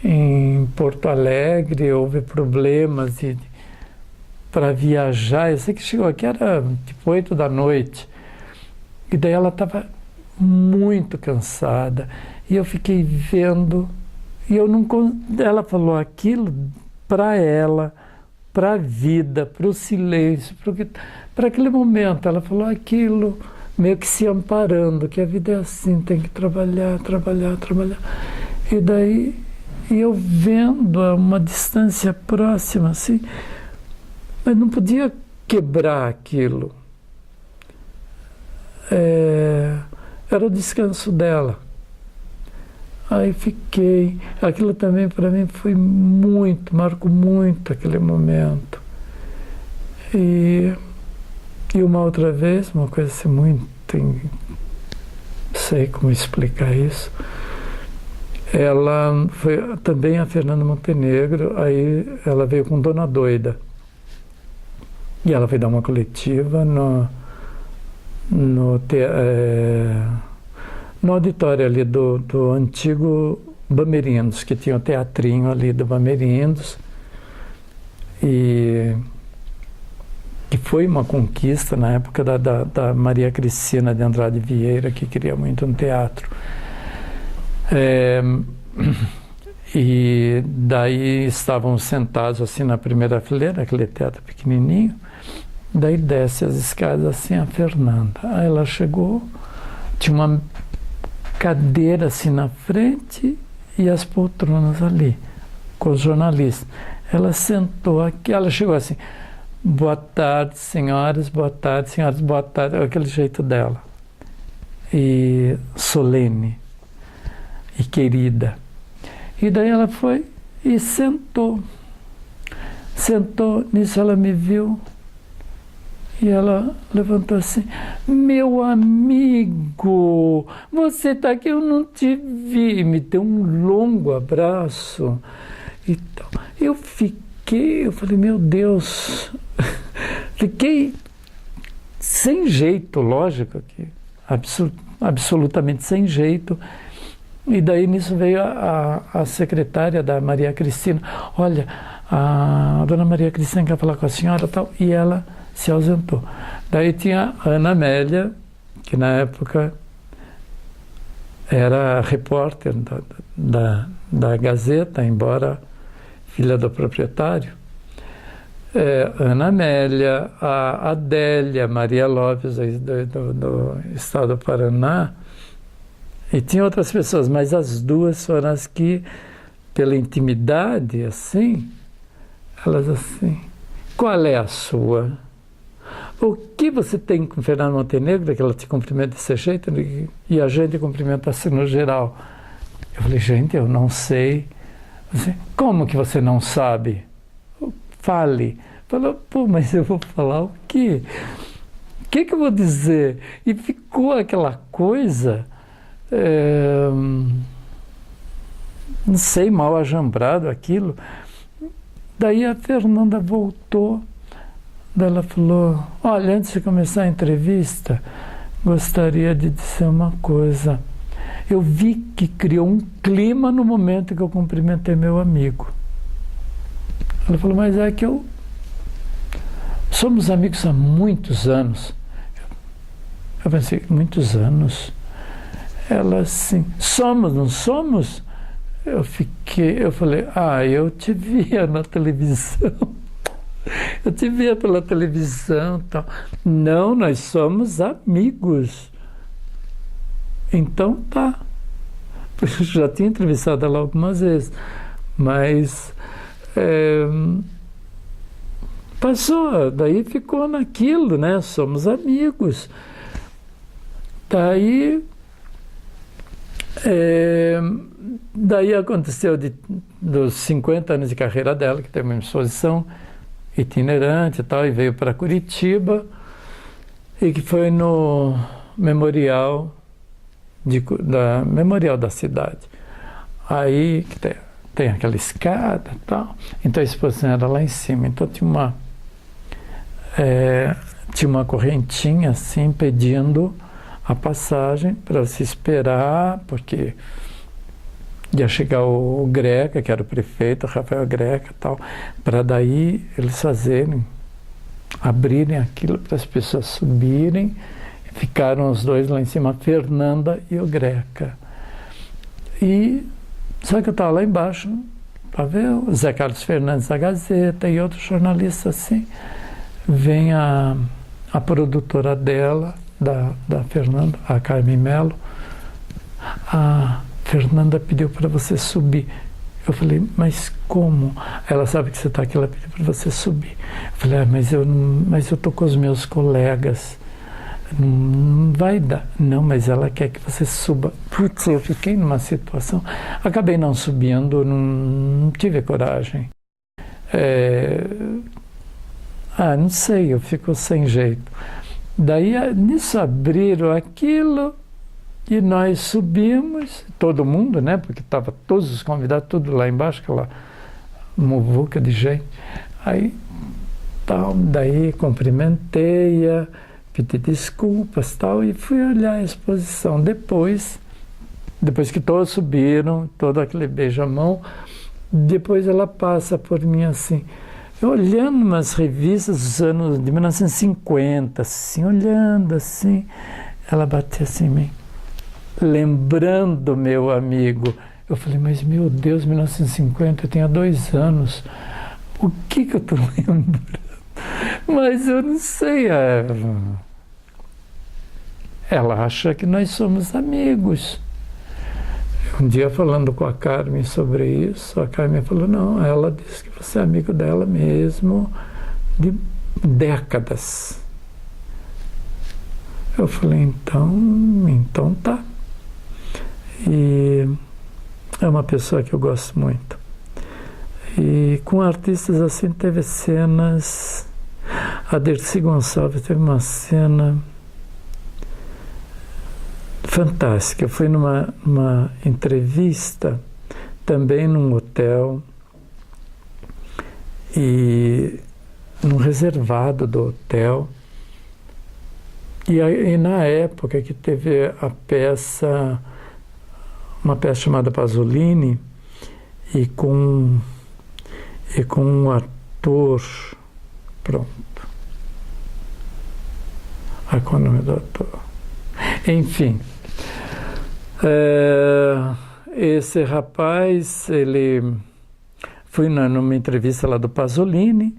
em Porto Alegre, houve problemas para viajar. Eu sei que chegou aqui, era tipo 8 da noite. E daí ela estava muito cansada. E eu fiquei vendo, e eu não. Ela falou aquilo para ela, para a vida, para o silêncio, para aquele momento. Ela falou aquilo, meio que se amparando, que a vida é assim, tem que trabalhar, trabalhar, trabalhar. E daí, eu vendo a uma distância próxima, assim, mas não podia quebrar aquilo. Era o descanso dela. Aí fiquei. Aquilo também para mim foi marcou muito aquele momento. E uma outra vez, uma coisa assim muito, não sei como explicar isso. Ela foi também a Fernanda Montenegro, aí ela veio com Dona Doida. E ela foi dar uma coletiva no auditório ali do antigo Bamerindos, que tinha o teatrinho ali do Bamerindos, e que foi uma conquista na época da Maria Cristina de Andrade Vieira, que queria muito um teatro. E daí estavam sentados assim na primeira fileira, aquele teatro pequenininho. Daí desce as escadas assim a Fernanda. Aí ela chegou, tinha uma cadeira assim na frente e as poltronas ali, com os jornalistas. Ela sentou aqui, ela chegou assim: boa tarde, senhoras, boa tarde, senhoras, boa tarde, aquele jeito dela. E solene e querida. E daí ela foi e sentou. Sentou, nisso ela me viu. E ela levantou assim: meu amigo, você está aqui, eu não te vi. E me deu um longo abraço. Então, eu falei, meu Deus, fiquei sem jeito, lógico, que absolutamente sem jeito. E daí nisso veio a secretária da Maria Cristina: olha, a dona Maria Cristina quer falar com a senhora e tal, e ela se ausentou. Daí tinha a Ana Amélia, que na época era repórter da Gazeta, embora filha do proprietário. Ana Amélia, a Adélia Maria Lopes, do estado do Paraná, e tinha outras pessoas, mas as duas foram as que, pela intimidade, assim, elas assim: qual é a sua? O que você tem com Fernanda Montenegro, que ela te cumprimenta desse jeito, e a gente cumprimenta assim no geral? Eu falei: gente, eu não sei. Assim, como que você não sabe? Fale. Falou: pô, mas eu vou falar o quê? O que eu vou dizer? E ficou aquela coisa, não sei, mal ajambrado aquilo. Daí a Fernanda voltou. Daí ela falou: olha, antes de começar a entrevista, gostaria de dizer uma coisa. Eu vi que criou um clima no momento que eu cumprimentei meu amigo. Ela falou: mas é que somos amigos há muitos anos. Eu pensei: muitos anos? Ela assim: somos, não somos? Eu falei: eu te via na televisão. Eu te via pela televisão e tal. Não, nós somos amigos. Então tá. Eu já tinha entrevistado ela algumas vezes, mas passou, daí ficou naquilo, né? Somos amigos. Daí aconteceu dos 50 anos de carreira dela, que teve uma exposição itinerante e tal, e veio para Curitiba, e que foi no memorial da cidade. Aí que tem aquela escada e tal, então a exposição era lá em cima, então tinha uma correntinha assim pedindo a passagem para se esperar, porque ia chegar o Greca, que era o prefeito, Rafael Greca e tal, para daí eles abrirem aquilo para as pessoas subirem, Ficaram os dois lá em cima, a Fernanda e o Greca. E só que eu estava lá embaixo, para ver o Zé Carlos Fernandes da Gazeta e outros jornalistas assim. Vem a produtora dela, da Fernanda, a Carmen Mello. A Fernanda pediu para você subir. Eu falei, mas como? Ela sabe que você está aqui, ela pediu para você subir. Eu falei, mas eu estou com os meus colegas. Não vai dar. Não, mas ela quer que você suba. Putz, eu fiquei numa situação. Acabei não subindo, não tive coragem. Não sei, eu fico sem jeito. Daí, nisso abriram aquilo e nós subimos, todo mundo, né? Porque estavam todos os convidados, tudo lá embaixo, aquela muvuca de gente. Aí, daí cumprimentei-a, pedi desculpas tal, e fui olhar a exposição. Depois que todos subiram, todo aquele beijamão, depois ela passa por mim assim, olhando umas revistas dos anos de 1950, assim, olhando assim, ela bateu assim em mim, lembrando meu amigo. Eu falei, mas meu Deus, 1950, eu tinha 2 anos, o que eu estou lembrando? Mas eu não sei. Ela acha que nós somos amigos. Um dia, falando com a Carmen sobre isso, a Carmen falou, não, ela disse que você é amigo dela mesmo de décadas. Eu falei, então tá. E é uma pessoa que eu gosto muito. E com artistas assim teve cenas. A Dercy Gonçalves teve uma cena fantástica. Eu fui numa entrevista também num hotel e num reservado do hotel. E na época que teve uma peça chamada Pasolini, e com um ator, pronto. Qual é o nome do ator? Enfim, esse rapaz, ele foi numa entrevista lá do Pasolini,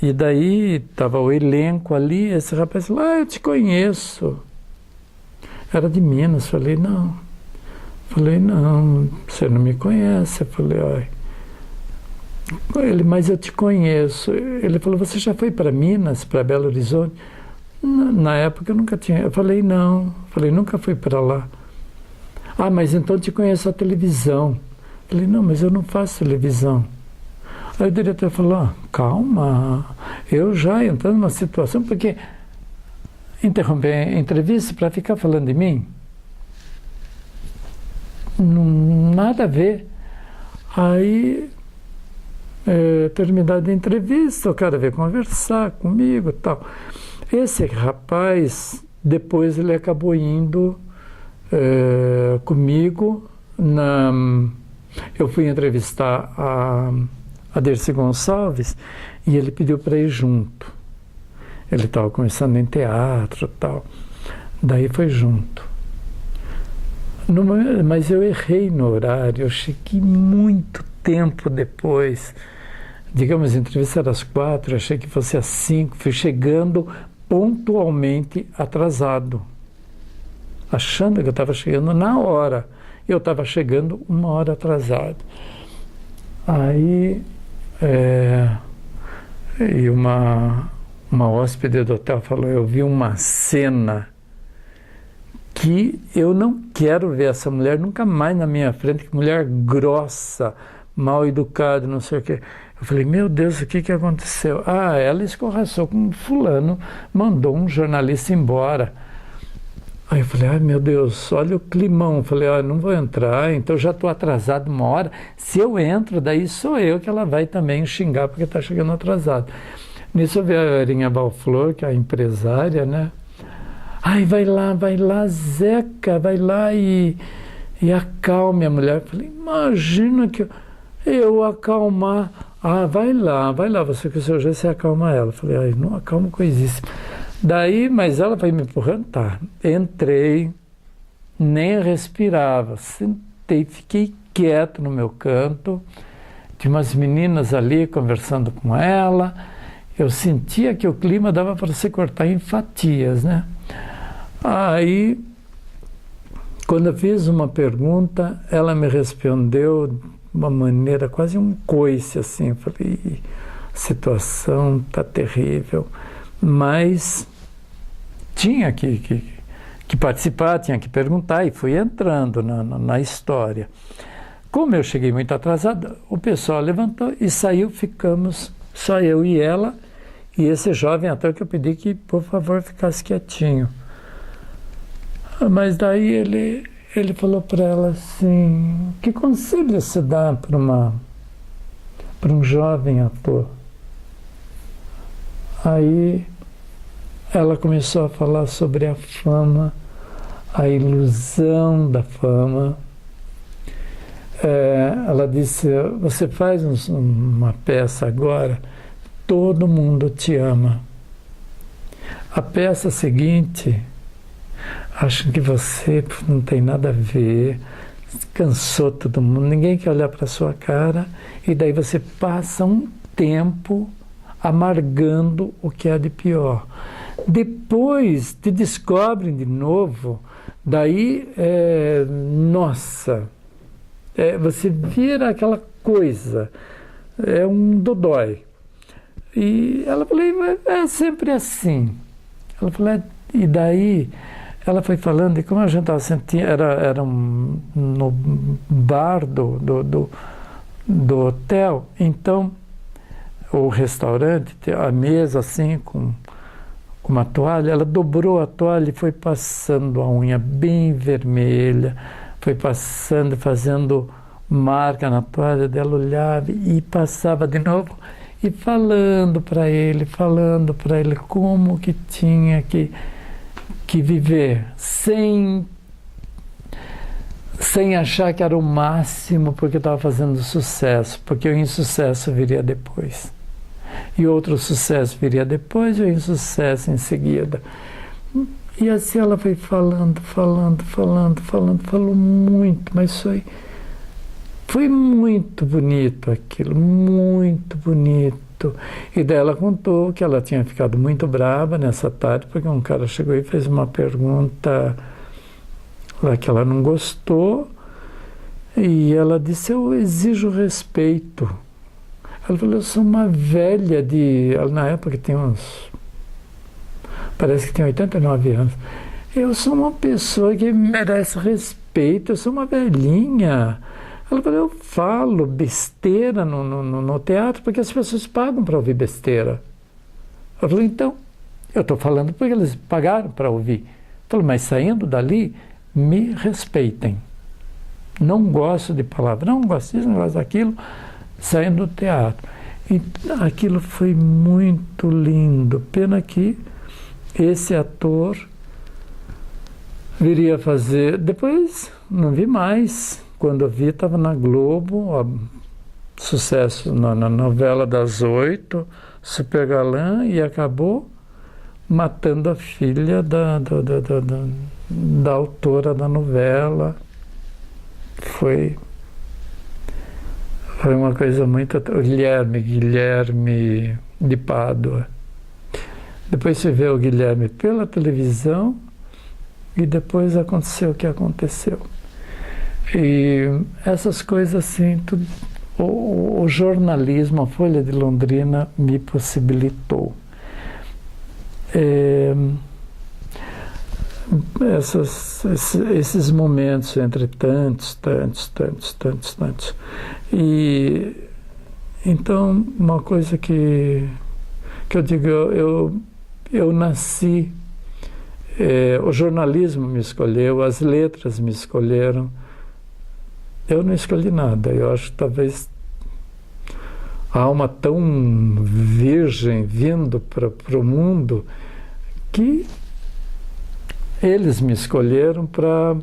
e daí estava o elenco ali, esse rapaz falou, eu te conheço. Era de Minas. Falei, não, você não me conhece. Eu falei, mas eu te conheço. Ele falou, você já foi para Minas, para Belo Horizonte? Na época eu nunca tinha. Eu falei, não. Nunca fui para lá. Mas então te conheço a televisão. Eu falei, não, mas eu não faço televisão. Aí o diretor falou, calma, eu já entrando numa situação, porque interromper a entrevista para ficar falando de mim? Nada a ver. Aí, terminada a entrevista, o cara veio conversar comigo e tal. Esse rapaz, depois ele acabou indo comigo eu fui entrevistar a Dercy Gonçalves e ele pediu para ir junto. Ele estava começando em teatro e tal. Daí foi junto. Mas eu errei no horário, eu cheguei muito tempo depois. Digamos, a entrevista era às 4, eu achei que fosse às 5, fui chegando pontualmente atrasado, achando que eu estava chegando na hora. Eu estava chegando 1 hora atrasado. Aí, e uma hóspede do hotel falou, eu vi uma cena que eu não quero ver essa mulher nunca mais na minha frente, que mulher grossa, mal educada, não sei o quê. Eu falei, meu Deus, o que aconteceu? Ela escorraçou com fulano, mandou um jornalista embora. Aí eu falei, meu Deus, olha o climão. Eu falei, não vou entrar, então já estou atrasado 1 hora. Se eu entro, daí sou eu que ela vai também xingar porque está chegando atrasado. Nisso eu vi a Verinha Balflor, que é a empresária, né? Vai lá, Zeca, vai lá e acalme a mulher. Eu falei, imagina que eu acalmar. Vai lá, você com o seu jeito, você acalma ela. Eu falei, não acalmo coisíssima. Daí, mas ela foi me empurrando, tá. Entrei, nem respirava, sentei, fiquei quieto no meu canto. Tinha umas meninas ali conversando com ela. Eu sentia que o clima dava para se cortar em fatias, né? Aí, quando eu fiz uma pergunta, ela me respondeu de uma maneira quase um coice, assim. Eu falei, a situação tá terrível, mas tinha que participar, tinha que perguntar, e fui entrando na história. Como eu cheguei muito atrasado, o pessoal levantou e saiu, ficamos só eu e ela, e esse jovem ator que eu pedi que, por favor, ficasse quietinho. Mas daí ele falou para ela assim, que conselho você dá para um jovem ator? Aí ela começou a falar sobre a fama, a ilusão da fama. Ela disse, você faz uma peça agora, todo mundo te ama. A peça seguinte, acham que você não tem nada a ver, cansou todo mundo, ninguém quer olhar para sua cara, e daí você passa um tempo amargando o que é de pior. Depois te descobrem de novo, daí, nossa, você vira aquela coisa, é um dodói. E ela falou, é sempre assim. Ela falou, e daí ela foi falando, e como a gente estava sentindo, era no bar do hotel, então, o restaurante, a mesa assim, com uma toalha, ela dobrou a toalha e foi passando a unha bem vermelha, foi passando, fazendo marca na toalha dela, olhava e passava de novo, e falando para ele como que tinha que viver, sem achar que era o máximo porque estava fazendo sucesso, porque o insucesso viria depois. E outro sucesso viria depois e o insucesso em seguida. E assim ela foi falando, falou muito, mas foi muito bonito aquilo, muito bonito. E daí ela contou que ela tinha ficado muito brava nessa tarde, porque um cara chegou e fez uma pergunta lá que ela não gostou, e ela disse, eu exijo respeito. Ela falou, eu sou uma velha ela, na época tinha parece que tem 89 anos. Eu sou uma pessoa que merece respeito, eu sou uma velhinha. Ela falou, eu falo besteira no teatro porque as pessoas pagam para ouvir besteira. Ela falou, então, eu estou falando porque eles pagaram para ouvir. Falou, mas saindo dali, me respeitem. Não gosto de palavra, não gosto disso, não gosto daquilo, saindo do teatro. E aquilo foi muito lindo. Pena que esse ator viria fazer... Depois, não vi mais. Quando eu vi, estava na Globo, sucesso na novela das 8, Super Galã, e acabou matando a filha da autora da novela. Foi uma coisa muito... Guilherme de Pádua. Depois você vê o Guilherme pela televisão e depois aconteceu o que aconteceu. E essas coisas assim, tudo, o jornalismo, a Folha de Londrina me possibilitou. Esses momentos entre tantos. E então, uma coisa que eu digo, eu nasci, o jornalismo me escolheu, as letras me escolheram. Eu não escolhi nada. Eu acho que talvez a alma tão virgem vindo para o mundo que eles me escolheram para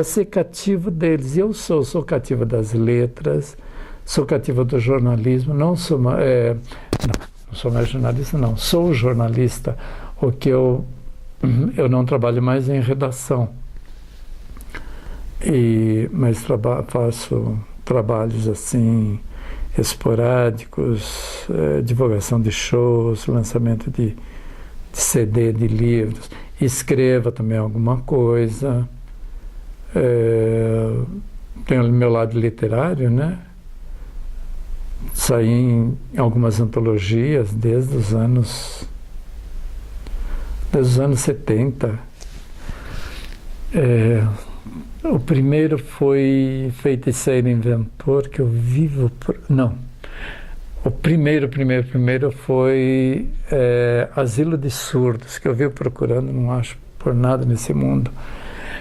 ser cativo deles. E eu sou cativo das letras, sou cativo do jornalismo, não sou mais jornalista, não, sou jornalista, o que eu não trabalho mais em redação, mas faço trabalhos assim, esporádicos, divulgação de shows, lançamento de CD, de livros, escreva também alguma coisa, tenho o meu lado literário, né? Saí em algumas antologias desde os anos 70. O primeiro foi Feiticeiro Inventor, que eu vivo não. O primeiro foi Asilo de Surdos, que eu vivo procurando, não acho por nada nesse mundo.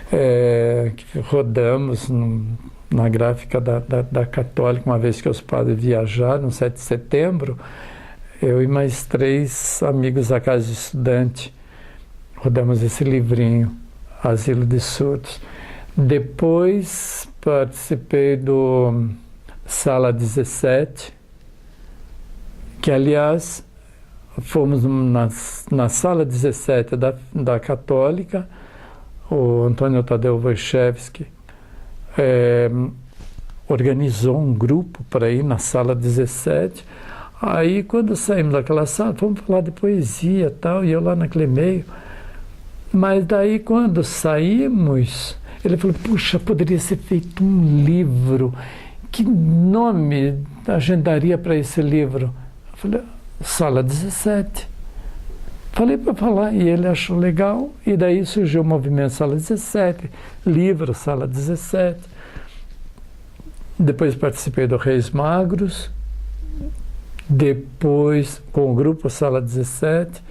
Que rodamos na gráfica da Católica, uma vez que os padres viajaram, no 7 de setembro, eu e mais 3 amigos da Casa de Estudante rodamos esse livrinho, Asilo de Surdos. Depois participei do Sala 17, que aliás fomos na Sala 17 da Católica, o Antônio Tadeu Wojciechowski organizou um grupo para ir na Sala 17. Aí quando saímos daquela sala, fomos falar de poesia e tal, e eu lá naquele meio. Mas daí quando saímos, ele falou, puxa, poderia ser feito um livro. Que nome a gente daria para esse livro? Eu falei, Sala 17. Falei para falar, e ele achou legal, e daí surgiu o movimento Sala 17, livro Sala 17. Depois participei do Reis Magros, depois com o grupo Sala 17.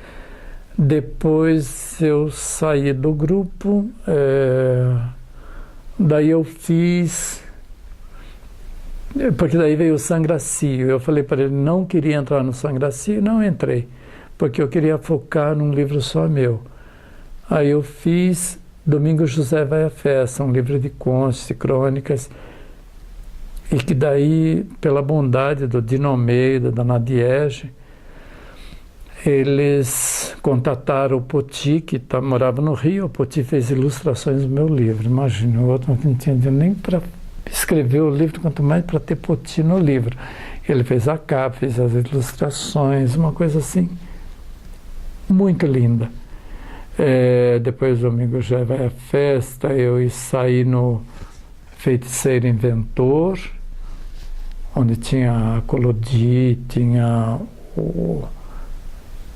Depois eu saí do grupo, daí eu fiz, porque daí veio o Sangracio. Eu falei para ele, não queria entrar no Sangracio, não entrei, porque eu queria focar num livro só meu. Aí eu fiz Domingos José Vai à Festa, um livro de contos e crônicas, e que daí, pela bondade do Dino Almeida, da Nadiege, eles contataram o Poti, que morava no Rio. O Poti fez ilustrações do meu livro. Imagina, o outro não tinha dinheiro nem para escrever o livro, quanto mais para ter Poti no livro. Ele fez a capa, fez as ilustrações, uma coisa assim, muito linda. Depois do Domingo Já Vai à Festa, eu saí no Feiticeiro Inventor, onde tinha a Colodi, tinha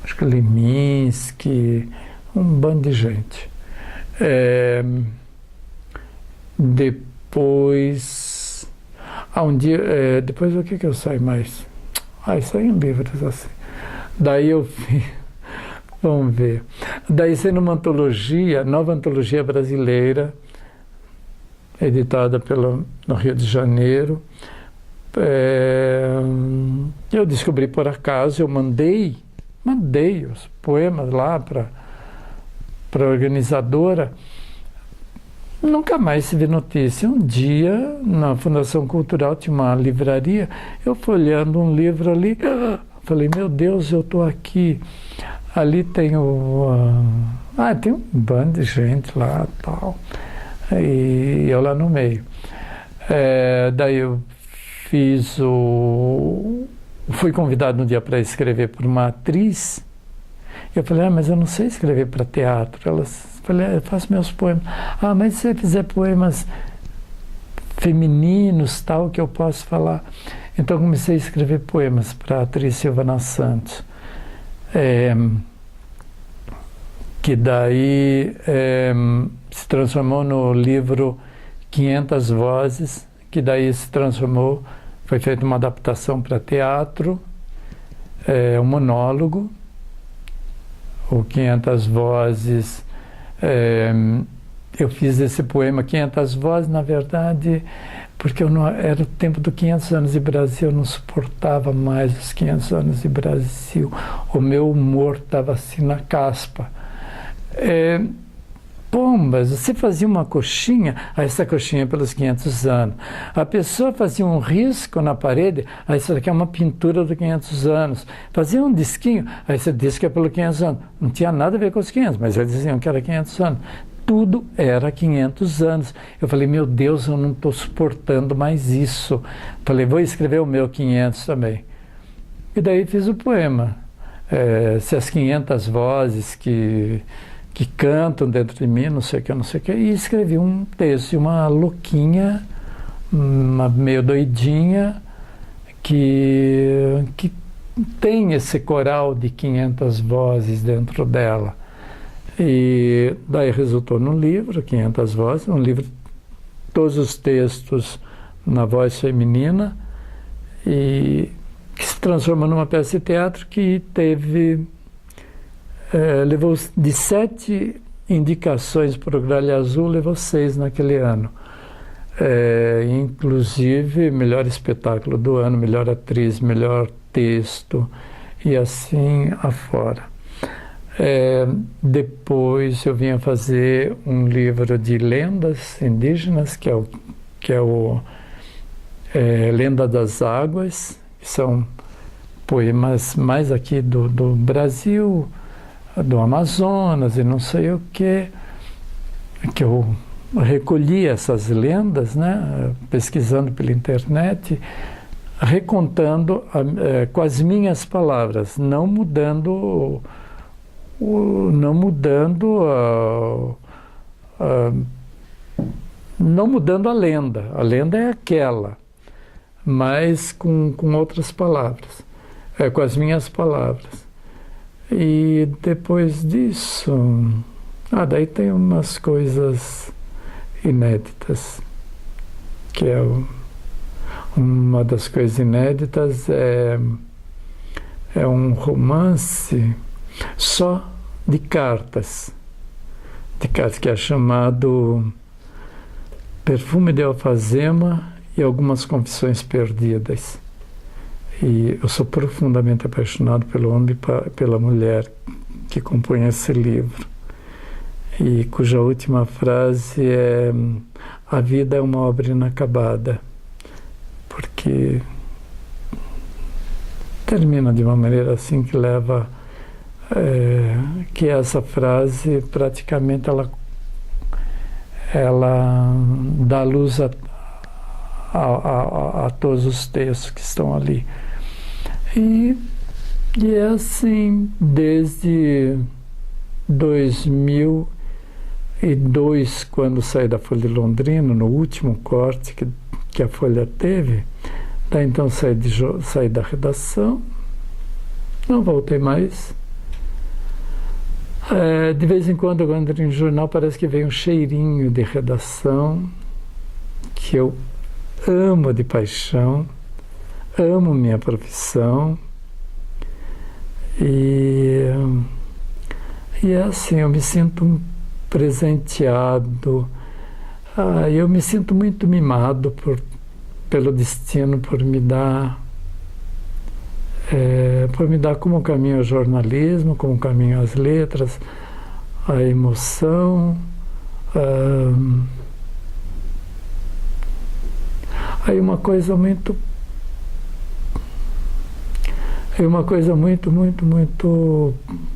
acho que Leminski, um bando de gente. Depois, depois o que eu saí mais? Saí em livros assim. Daí eu fiz, vamos ver. Daí saí numa antologia, nova antologia brasileira, editada no Rio de Janeiro. Eu descobri por acaso, eu mandei os poemas lá para a organizadora. Nunca mais se vê notícia. Um dia, na Fundação Cultural, tinha uma livraria, eu folheando um livro ali, falei, meu Deus, eu estou aqui. Ali tem tem um bando de gente lá e tal, e eu lá no meio. Daí eu fui convidado um dia para escrever por uma atriz. Eu falei, mas eu não sei escrever para teatro. Ela falou, eu faço meus poemas. Mas se você fizer poemas femininos, tal, que eu posso falar. Então comecei a escrever poemas para a atriz Silvana Santos. Que daí se transformou no livro 500 Vozes, que daí se transformou, foi feita uma adaptação para teatro, um monólogo, o 500 Vozes. Eu fiz esse poema 500 Vozes, na verdade, porque era o tempo do 500 anos de Brasil, eu não suportava mais os 500 anos de Brasil, o meu humor estava assim na caspa. pombas, você fazia uma coxinha, essa coxinha é pelos 500 anos. A pessoa fazia um risco na parede, isso daqui é uma pintura dos 500 anos. Fazia um disquinho, esse disco é pelos 500 anos. Não tinha nada a ver com os 500, mas eles diziam que era 500 anos. Tudo era 500 anos. Eu falei, meu Deus, eu não estou suportando mais isso. Falei, vou escrever o meu 500 também. E daí fiz o poema. Se as 500 vozes que cantam dentro de mim, não sei o que, e escrevi um texto de uma louquinha, meio doidinha, que tem esse coral de 500 vozes dentro dela. E daí resultou num livro, 500 vozes, um livro, todos os textos na voz feminina, e que se transformou numa peça de teatro que teve... levou de 7 indicações para o Gralha Azul, levou 6 naquele ano. Inclusive, melhor espetáculo do ano, melhor atriz, melhor texto, e assim afora. Depois eu vim a fazer um livro de lendas indígenas, que é o Lenda das Águas, que são poemas mais aqui do Brasil, do Amazonas e não sei o que eu recolhi essas lendas, né, pesquisando pela internet, recontando com as minhas palavras, não mudando a lenda. A lenda é aquela, mas com outras palavras, com as minhas palavras. E depois disso, daí tem umas coisas inéditas, que uma das coisas inéditas é um romance só de cartas, que é chamado Perfume de Alfazema e Algumas Confissões Perdidas. E eu sou profundamente apaixonado pelo homem e pela mulher que compõe esse livro, e cuja última frase é: a vida é uma obra inacabada, porque termina de uma maneira assim que leva que essa frase praticamente ela dá luz a todos os textos que estão ali. E é assim, desde 2002, quando saí da Folha de Londrina, no último corte que a Folha teve, daí então saí da redação, não voltei mais. De vez em quando entro em jornal, parece que vem um cheirinho de redação, que eu amo de paixão, amo minha profissão, e é assim, eu me sinto presenteado, eu me sinto muito mimado pelo destino, por me dar como caminho ao jornalismo, como caminho às letras, à emoção, aí uma coisa muito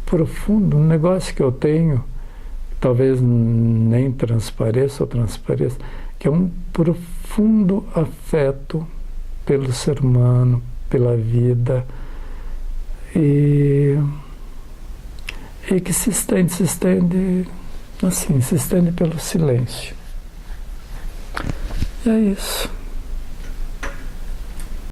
profunda, um negócio que eu tenho, talvez nem transpareça, que é um profundo afeto pelo ser humano, pela vida, e que se estende pelo silêncio. E é isso.